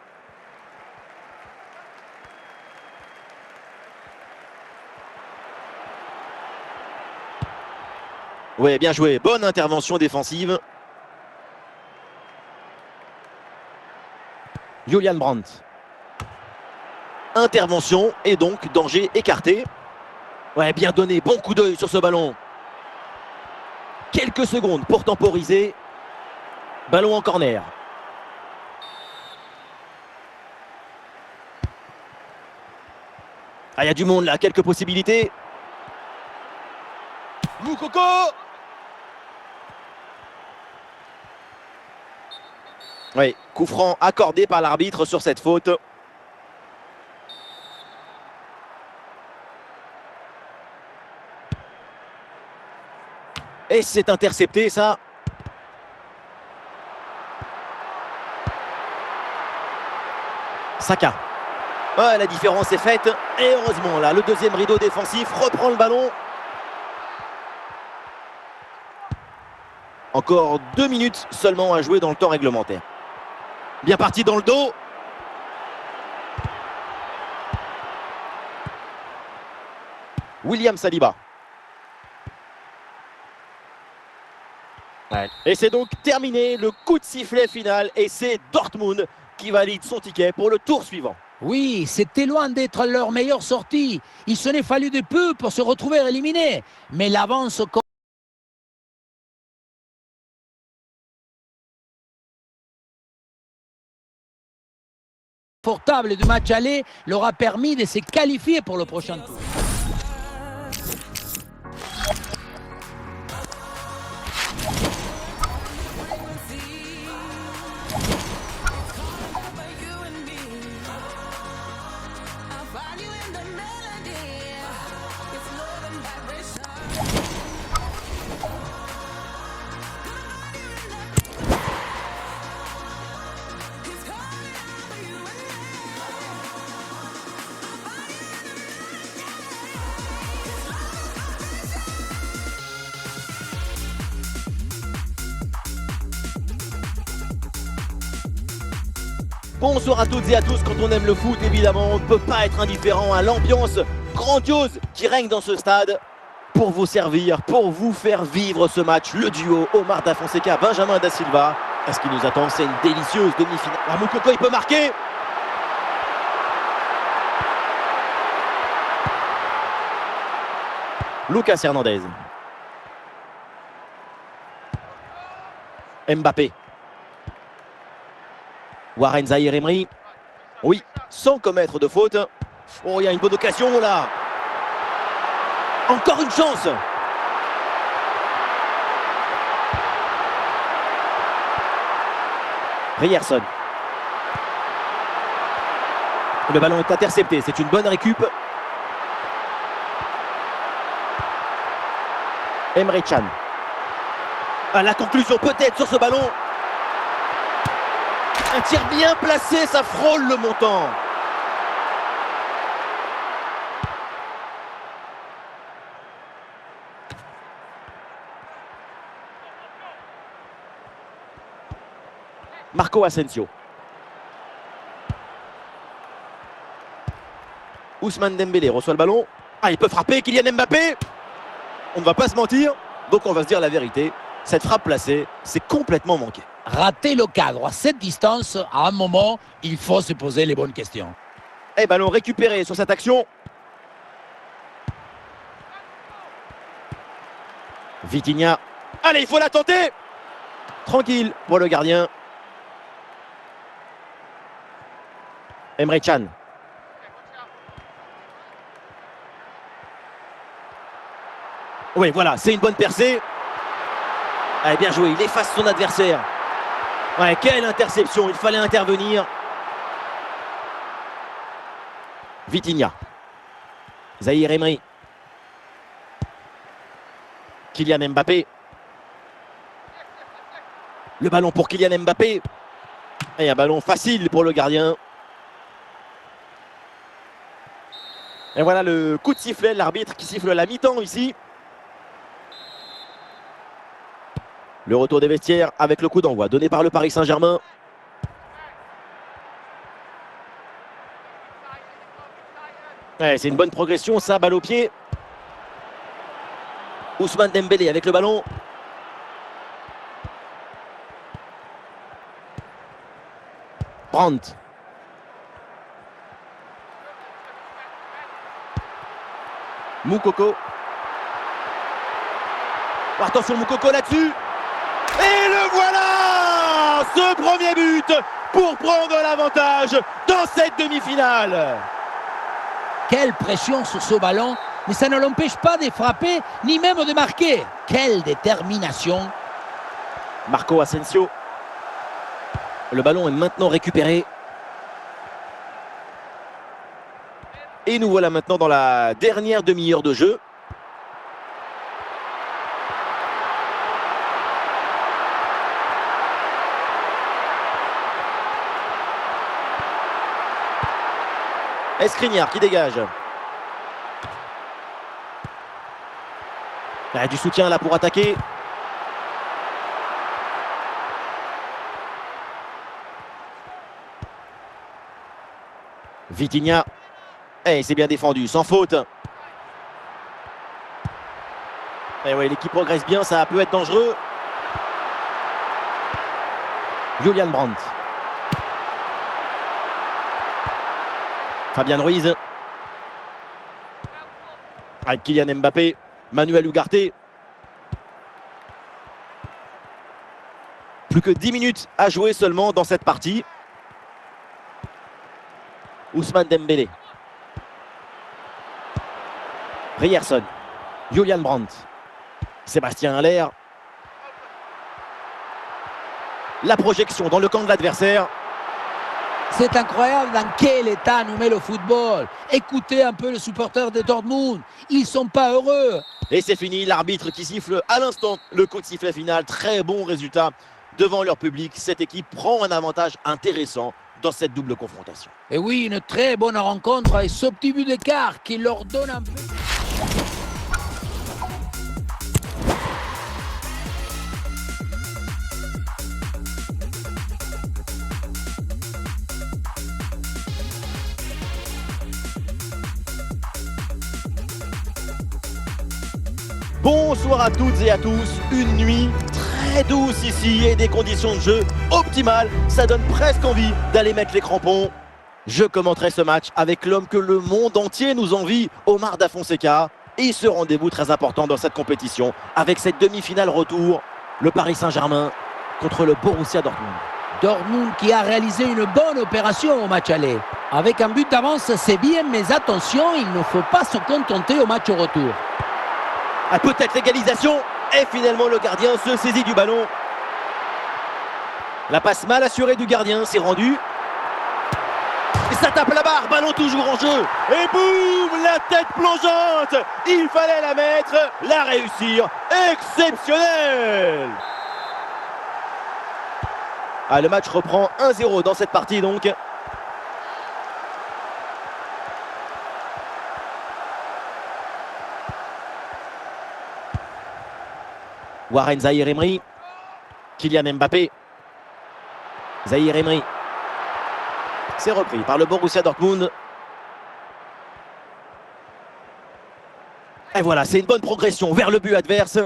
Ouais, bien joué. Bonne intervention défensive. Julian Brandt. Intervention et donc danger écarté. Ouais, bien donné. Bon coup d'œil sur ce ballon. Quelques secondes pour temporiser. Ballon en corner. Ah, il y a du monde là. Quelques possibilités. Moukoko. Oui, coup franc accordé par l'arbitre sur cette faute. Et c'est intercepté ça. Saka. Ouais, la différence est faite. Et heureusement là, le deuxième rideau défensif reprend le ballon. Encore 2 minutes seulement à jouer dans le temps réglementaire. Bien parti dans le dos. William Saliba. Ouais. Et c'est donc terminé, le coup de sifflet final. Et c'est Dortmund qui valide son ticket pour le tour suivant. Oui, c'était loin d'être leur meilleure sortie. Il s'en est fallu de peu pour se retrouver éliminé. Mais l'avance confortable du match aller leur a permis de se qualifier pour le prochain tour. Bonsoir à toutes et à tous. Quand on aime le foot, évidemment, on ne peut pas être indifférent à l'ambiance grandiose qui règne dans ce stade. Pour vous servir, pour vous faire vivre ce match, le duo Omar Da Fonseca, Benjamin Da Silva. Ce qui nous attend, c'est une délicieuse demi-finale. Ah, Moukoko, il peut marquer. Lucas Hernandez. Mbappé. Warren Zaïre-Emery. Oui, sans commettre de faute. Oh, il y a une bonne occasion là. Encore une chance. Ryerson. Le ballon est intercepté. C'est une bonne récup. Emre Can. Ah, la conclusion peut-être sur ce ballon. Un tir bien placé, ça frôle le montant. Marco Asensio. Ousmane Dembélé reçoit le ballon. Ah, il peut frapper, Kylian Mbappé. On ne va pas se mentir, donc on va se dire la vérité. Cette frappe placée, c'est complètement manqué. Rater le cadre à cette distance, à un moment, il faut se poser les bonnes questions. Et ballon récupéré sur cette action. Vitinha. Allez, il faut la tenter. Tranquille pour le gardien. Emre Can. Oui, voilà, c'est une bonne percée. Allez, bien joué, il efface son adversaire. Ouais, quelle interception, il fallait intervenir. Vitinha. Zahir Emery. Kylian Mbappé. Le ballon pour Kylian Mbappé. Et un ballon facile pour le gardien. Et voilà le coup de sifflet, l'arbitre qui siffle la mi-temps ici. Le retour des vestiaires avec le coup d'envoi donné par le Paris Saint-Germain. Ouais, c'est une bonne progression, ça, balle au pied. Ousmane Dembélé avec le ballon. Brandt. Moukoko. Oh, attention Moukoko là-dessus. Et le voilà! Ce premier but pour prendre l'avantage dans cette demi-finale. Quelle pression sur ce ballon, mais ça ne l'empêche pas de frapper, ni même de marquer. Quelle détermination! Marco Asensio. Le ballon est maintenant récupéré. Et nous voilà maintenant dans la dernière demi-heure de jeu. Skriniar qui dégage. Ah, du soutien là pour attaquer. Vitinha. Et c'est bien défendu, sans faute. Et ouais, l'équipe progresse bien, ça peut être dangereux. Julian Brandt. Fabian Ruiz. Avec Kylian Mbappé. Manuel Ugarte. Plus que 10 minutes à jouer seulement dans cette partie. Ousmane Dembélé. Ryerson. Julian Brandt. Sébastien Haller. La projection dans le camp de l'adversaire. C'est incroyable dans quel état nous met le football. Écoutez un peu les supporters de Dortmund. Ils ne sont pas heureux. Et c'est fini, l'arbitre qui siffle à l'instant le coup de sifflet final. Très bon résultat devant leur public. Cette équipe prend un avantage intéressant dans cette double confrontation. Et oui, une très bonne rencontre avec ce petit but d'écart qui leur donne un peu... Bonsoir à toutes et à tous, une nuit très douce ici et des conditions de jeu optimales. Ça donne presque envie d'aller mettre les crampons. Je commenterai ce match avec l'homme que le monde entier nous envie, Omar Da Fonseca. Et ce rendez-vous très important dans cette compétition avec cette demi-finale retour, le Paris Saint-Germain contre le Borussia Dortmund. Dortmund qui a réalisé une bonne opération au match aller. Avec un but d'avance, c'est bien, mais attention, il ne faut pas se contenter au match retour. Ah, peut-être l'égalisation. Et finalement, le gardien se saisit du ballon. La passe mal assurée du gardien, c'est rendu. Et ça tape la barre, ballon toujours en jeu. Et boum, la tête plongeante. Il fallait la mettre, la réussir. Exceptionnel. Ah, le match reprend 1-0 dans cette partie donc. Warren Zahir Emery. Kylian Mbappé. Zahir Emery. C'est repris par le Borussia Dortmund. Et voilà, c'est une bonne progression vers le but adverse.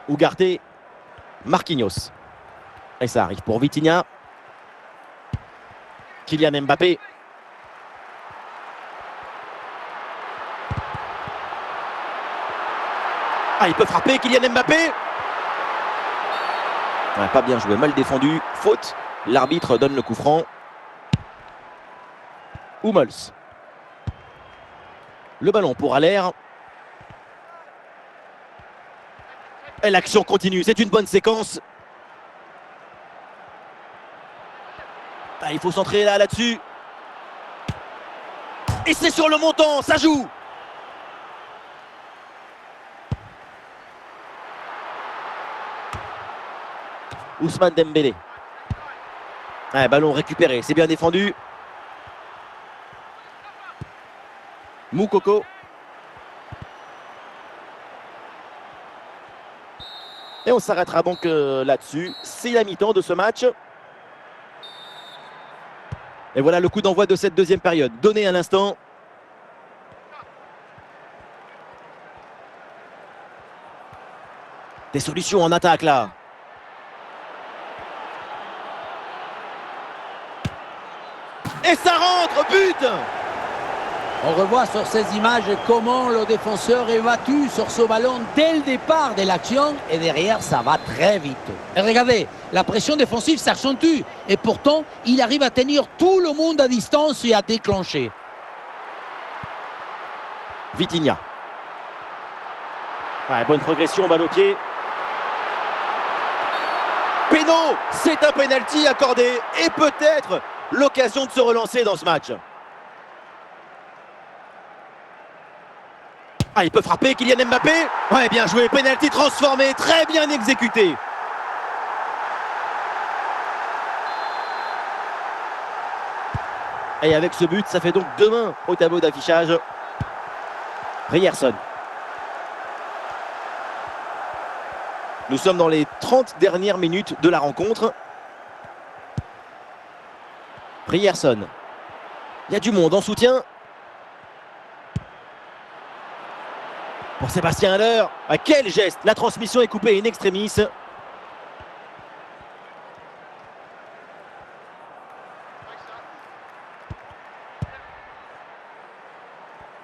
Ugarte, Marquinhos. Et ça arrive pour Vitinha. Kylian Mbappé. Ah, il peut frapper, Kylian Mbappé. Ouais, pas bien joué, mal défendu. Faute. L'arbitre donne le coup franc. Hummels. Le ballon pour Haller. Et l'action continue, c'est une bonne séquence. Ah, il faut centrer là-dessus. Et c'est sur le montant, ça joue. Ousmane Dembélé. Ouais, ballon récupéré, c'est bien défendu. Moukoko. Et on s'arrêtera donc là-dessus. C'est la mi-temps de ce match. Et voilà le coup d'envoi de cette deuxième période. Donné à l'instant. Des solutions en attaque là. Et ça rentre, but! On revoit sur ces images comment le défenseur est battu sur ce ballon dès le départ de l'action et derrière ça va très vite. Et regardez, la pression défensive s'accentue et pourtant il arrive à tenir tout le monde à distance et à déclencher. Vitinha. Ouais, bonne progression, balle au pied. Péno, c'est un penalty accordé et peut-être l'occasion de se relancer dans ce match. Ah, il peut frapper, Kylian Mbappé. Ouais, bien joué, penalty transformé, très bien exécuté. Et avec ce but, ça fait donc 2-1 au tableau d'affichage. Ryerson. Nous sommes dans les 30 dernières minutes de la rencontre. Ryerson. Il y a du monde en soutien. Pour Sébastien Haller. Ah, quel geste! La transmission est coupée in extremis.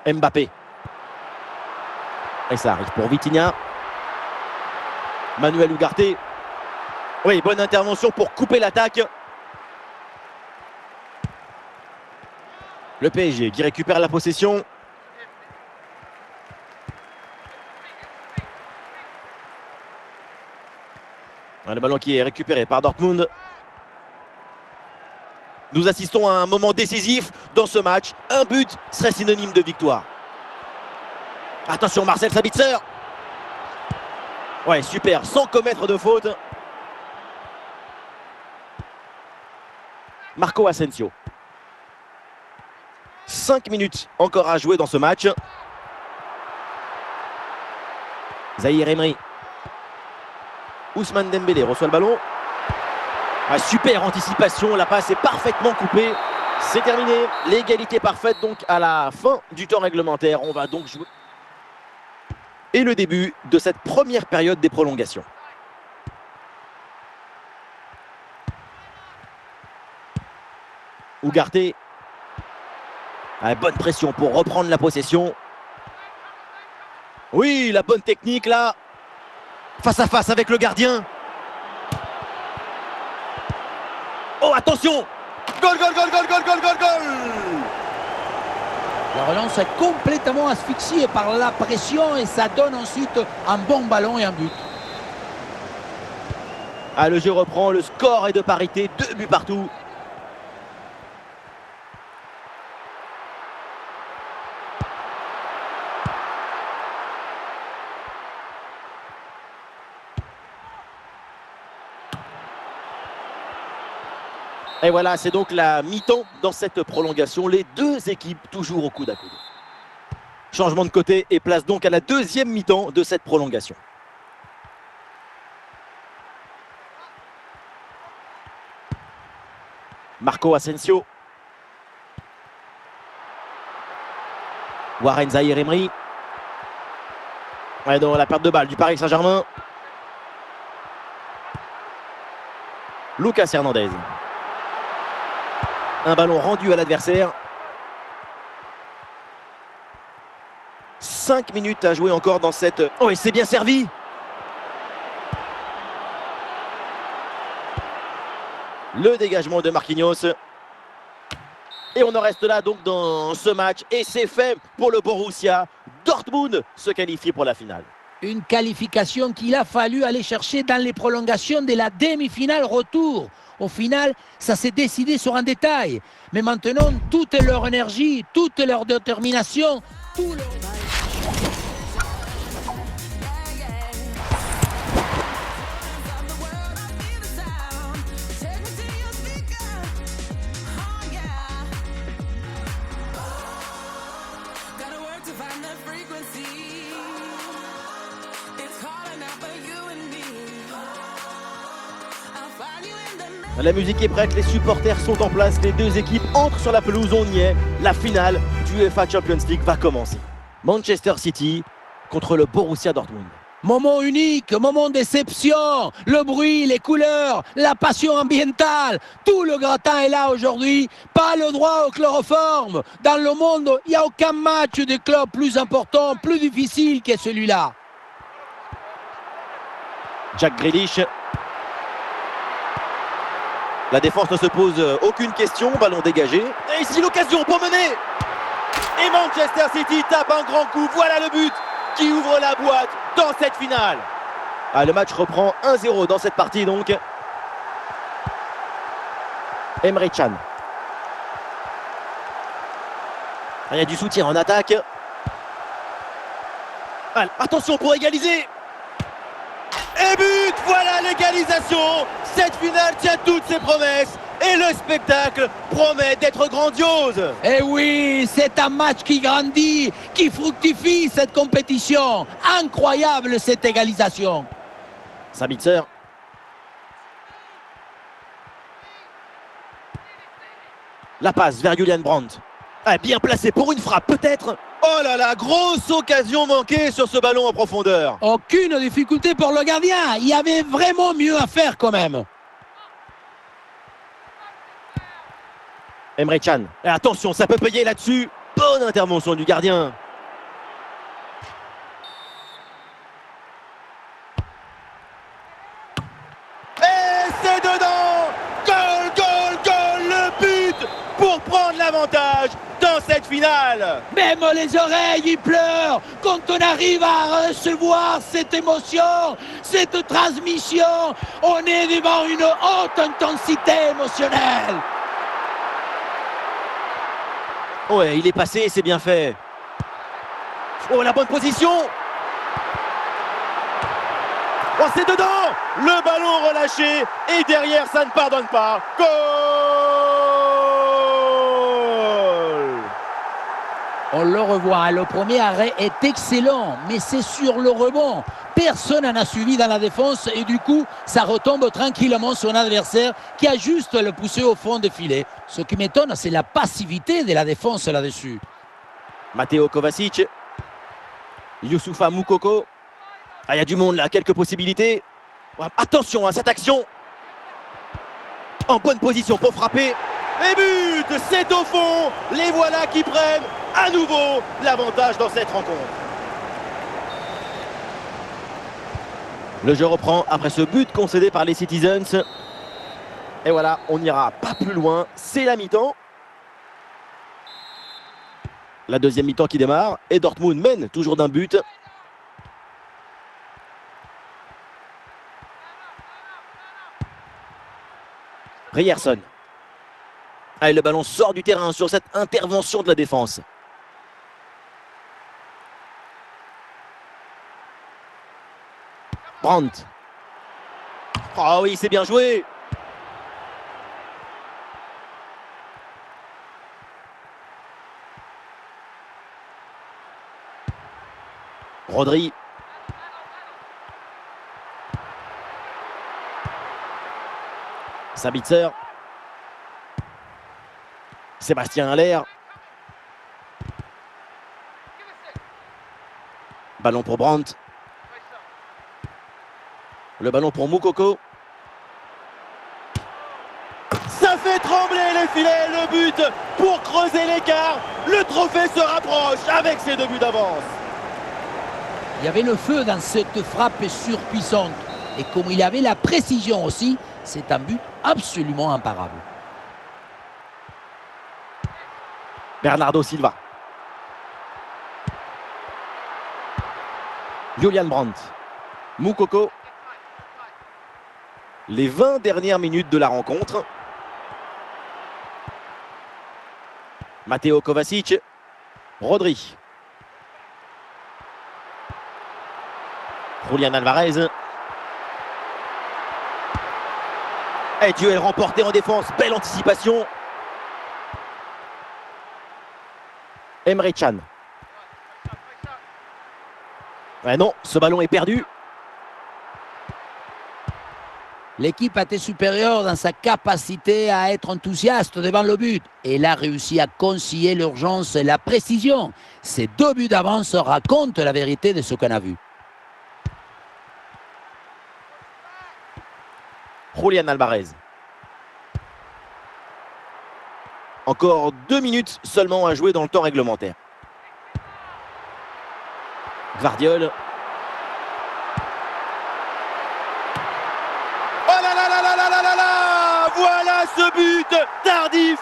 Mbappé. Et ça arrive pour Vitinha. Manuel Ugarte. Oui, bonne intervention pour couper l'attaque. Le PSG qui récupère la possession. Le ballon qui est récupéré par Dortmund. Nous assistons à un moment décisif dans ce match. Un but serait synonyme de victoire. Attention, Marcel Sabitzer. Ouais, super, sans commettre de faute. Marco Asensio. 5 minutes encore à jouer dans ce match. Zahir Emery. Ousmane Dembélé reçoit le ballon. Ah, super anticipation, la passe est parfaitement coupée. C'est terminé, l'égalité parfaite donc à la fin du temps réglementaire. On va donc jouer. Et le début de cette première période des prolongations. Ugarte. Ah, bonne pression pour reprendre la possession. Oui, la bonne technique là. Face à face avec le gardien. Oh, attention! Goal, goal, goal, goal, goal, goal, goal, goal! La relance est complètement asphyxiée par la pression et ça donne ensuite un bon ballon et un but. Ah, le jeu reprend, le score est de parité, 2 buts partout. Et voilà, c'est donc la mi-temps dans cette prolongation. Les deux équipes toujours au coude à coude. Changement de côté et place donc à la deuxième mi-temps de cette prolongation. Marco Asensio. Warren Zahir Emery. Ouais, dans la perte de balle du Paris Saint-Germain. Lucas Hernandez. Un ballon rendu à l'adversaire. 5 minutes à jouer encore dans cette... Oh, et c'est bien servi. Le dégagement de Marquinhos. Et on en reste là donc dans ce match. Et c'est fait pour le Borussia. Dortmund se qualifie pour la finale. Une qualification qu'il a fallu aller chercher dans les prolongations de la demi-finale retour. Au final, ça s'est décidé sur un détail. Mais maintenant, toute leur énergie, toute leur détermination, tout leur... La musique est prête, les supporters sont en place, les deux équipes entrent sur la pelouse, on y est. La finale du UEFA Champions League va commencer. Manchester City contre le Borussia Dortmund. Moment unique, moment déception, le bruit, les couleurs, la passion ambientale, tout le gratin est là aujourd'hui, pas le droit au chloroforme. Dans le monde, il n'y a aucun match de club plus important, plus difficile que celui-là. Jack Grealish. La défense ne se pose aucune question, ballon dégagé. Et ici l'occasion pour mener. Et Manchester City tape un grand coup, voilà le but qui ouvre la boîte dans cette finale. Ah, le match reprend 1-0 dans cette partie donc. Emre Can. Il y a du soutien en attaque. Ah, attention pour égaliser. Et but, voilà l'égalisation. Cette finale tient toutes ses promesses. Et le spectacle promet d'être grandiose. Et oui, c'est un match qui grandit, qui fructifie cette compétition. Incroyable cette égalisation. Sabitzer. La passe vers Julian Brandt. Ah, bien placé pour une frappe peut-être. Oh là là, grosse occasion manquée sur ce ballon en profondeur. Aucune difficulté pour le gardien. Il y avait vraiment mieux à faire quand même. Emre Can. Et attention, ça peut payer là-dessus. Bonne intervention du gardien. Et c'est dedans. Goal, goal, goal. Le but pour prendre l'avantage dans cette finale. Même les oreilles y pleurent quand on arrive à recevoir cette émotion, cette transmission. On est devant une haute intensité émotionnelle. Ouais, il est passé, c'est bien fait. Oh, la bonne position. Oh, c'est dedans. Le ballon relâché. Et derrière, ça ne pardonne pas. Goal. On le revoit, le premier arrêt est excellent, mais c'est sur le rebond. Personne n'en a suivi dans la défense et du coup, ça retombe tranquillement sur un adversaire qui a juste le poussé au fond des filets. Ce qui m'étonne, c'est la passivité de la défense là-dessus. Matteo Kovacic. Youssoufa Moukoko. Ah, il y a du monde là, quelques possibilités. Attention à cette action. En bonne position pour frapper. Et but, c'est au fond. Les voilà qui prennent à nouveau l'avantage dans cette rencontre. Le jeu reprend après ce but concédé par les Citizens. Et voilà, on n'ira pas plus loin. C'est la mi-temps. La deuxième mi-temps qui démarre. Et Dortmund mène toujours d'un but. Ryerson. Allez, le ballon sort du terrain sur cette intervention de la défense. Brandt. Oh oui, c'est bien joué. Rodri. Sabitzer. Sébastien Haller. Ballon pour Brandt. Le ballon pour Moukoko. fait trembler les filets, le but pour creuser l'écart. Le trophée se rapproche avec ses 2 buts d'avance. Il y avait le feu dans cette frappe surpuissante. Et comme il avait la précision aussi, c'est un but absolument imparable. Bernardo Silva. Julian Brandt. Moukoko. Les 20 dernières minutes de la rencontre. Matteo Kovacic. Rodri. Julian Alvarez. Et duel remporté en défense. Belle anticipation. Emre Can. Ouais, non, ce ballon est perdu. L'équipe a été supérieure dans sa capacité à être enthousiaste devant le but. Et elle a réussi à concilier l'urgence et la précision. Ces 2 buts d'avance racontent la vérité de ce qu'on a vu. Julian Alvarez. Encore 2 minutes seulement à jouer dans le temps réglementaire. Gvardiol. Oh là là là là là là là là! Voilà ce but tardif,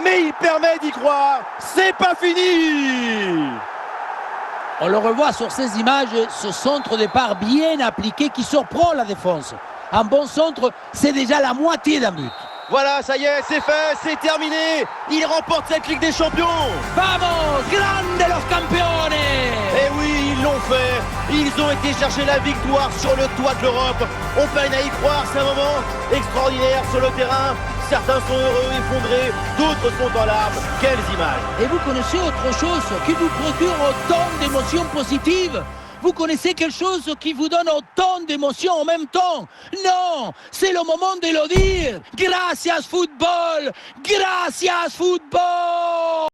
mais il permet d'y croire. C'est pas fini! On le revoit sur ces images, ce centre de départ bien appliqué qui surprend la défense. Un bon centre, c'est déjà la moitié d'un but. Voilà, ça y est, c'est fait, c'est terminé. Il remporte cette Ligue des Champions. Vamos, grande los campeones! Eh oui, ils l'ont fait. Ils ont été chercher la victoire sur le toit de l'Europe. On peine à y croire, c'est un moment extraordinaire sur le terrain. Certains sont heureux, effondrés, d'autres sont en larmes. Quelles images! Et vous connaissez autre chose qui vous procure autant d'émotions positives? Vous connaissez quelque chose qui vous donne autant d'émotions en même temps? Non, c'est le moment de le dire. Gracias football! Gracias football!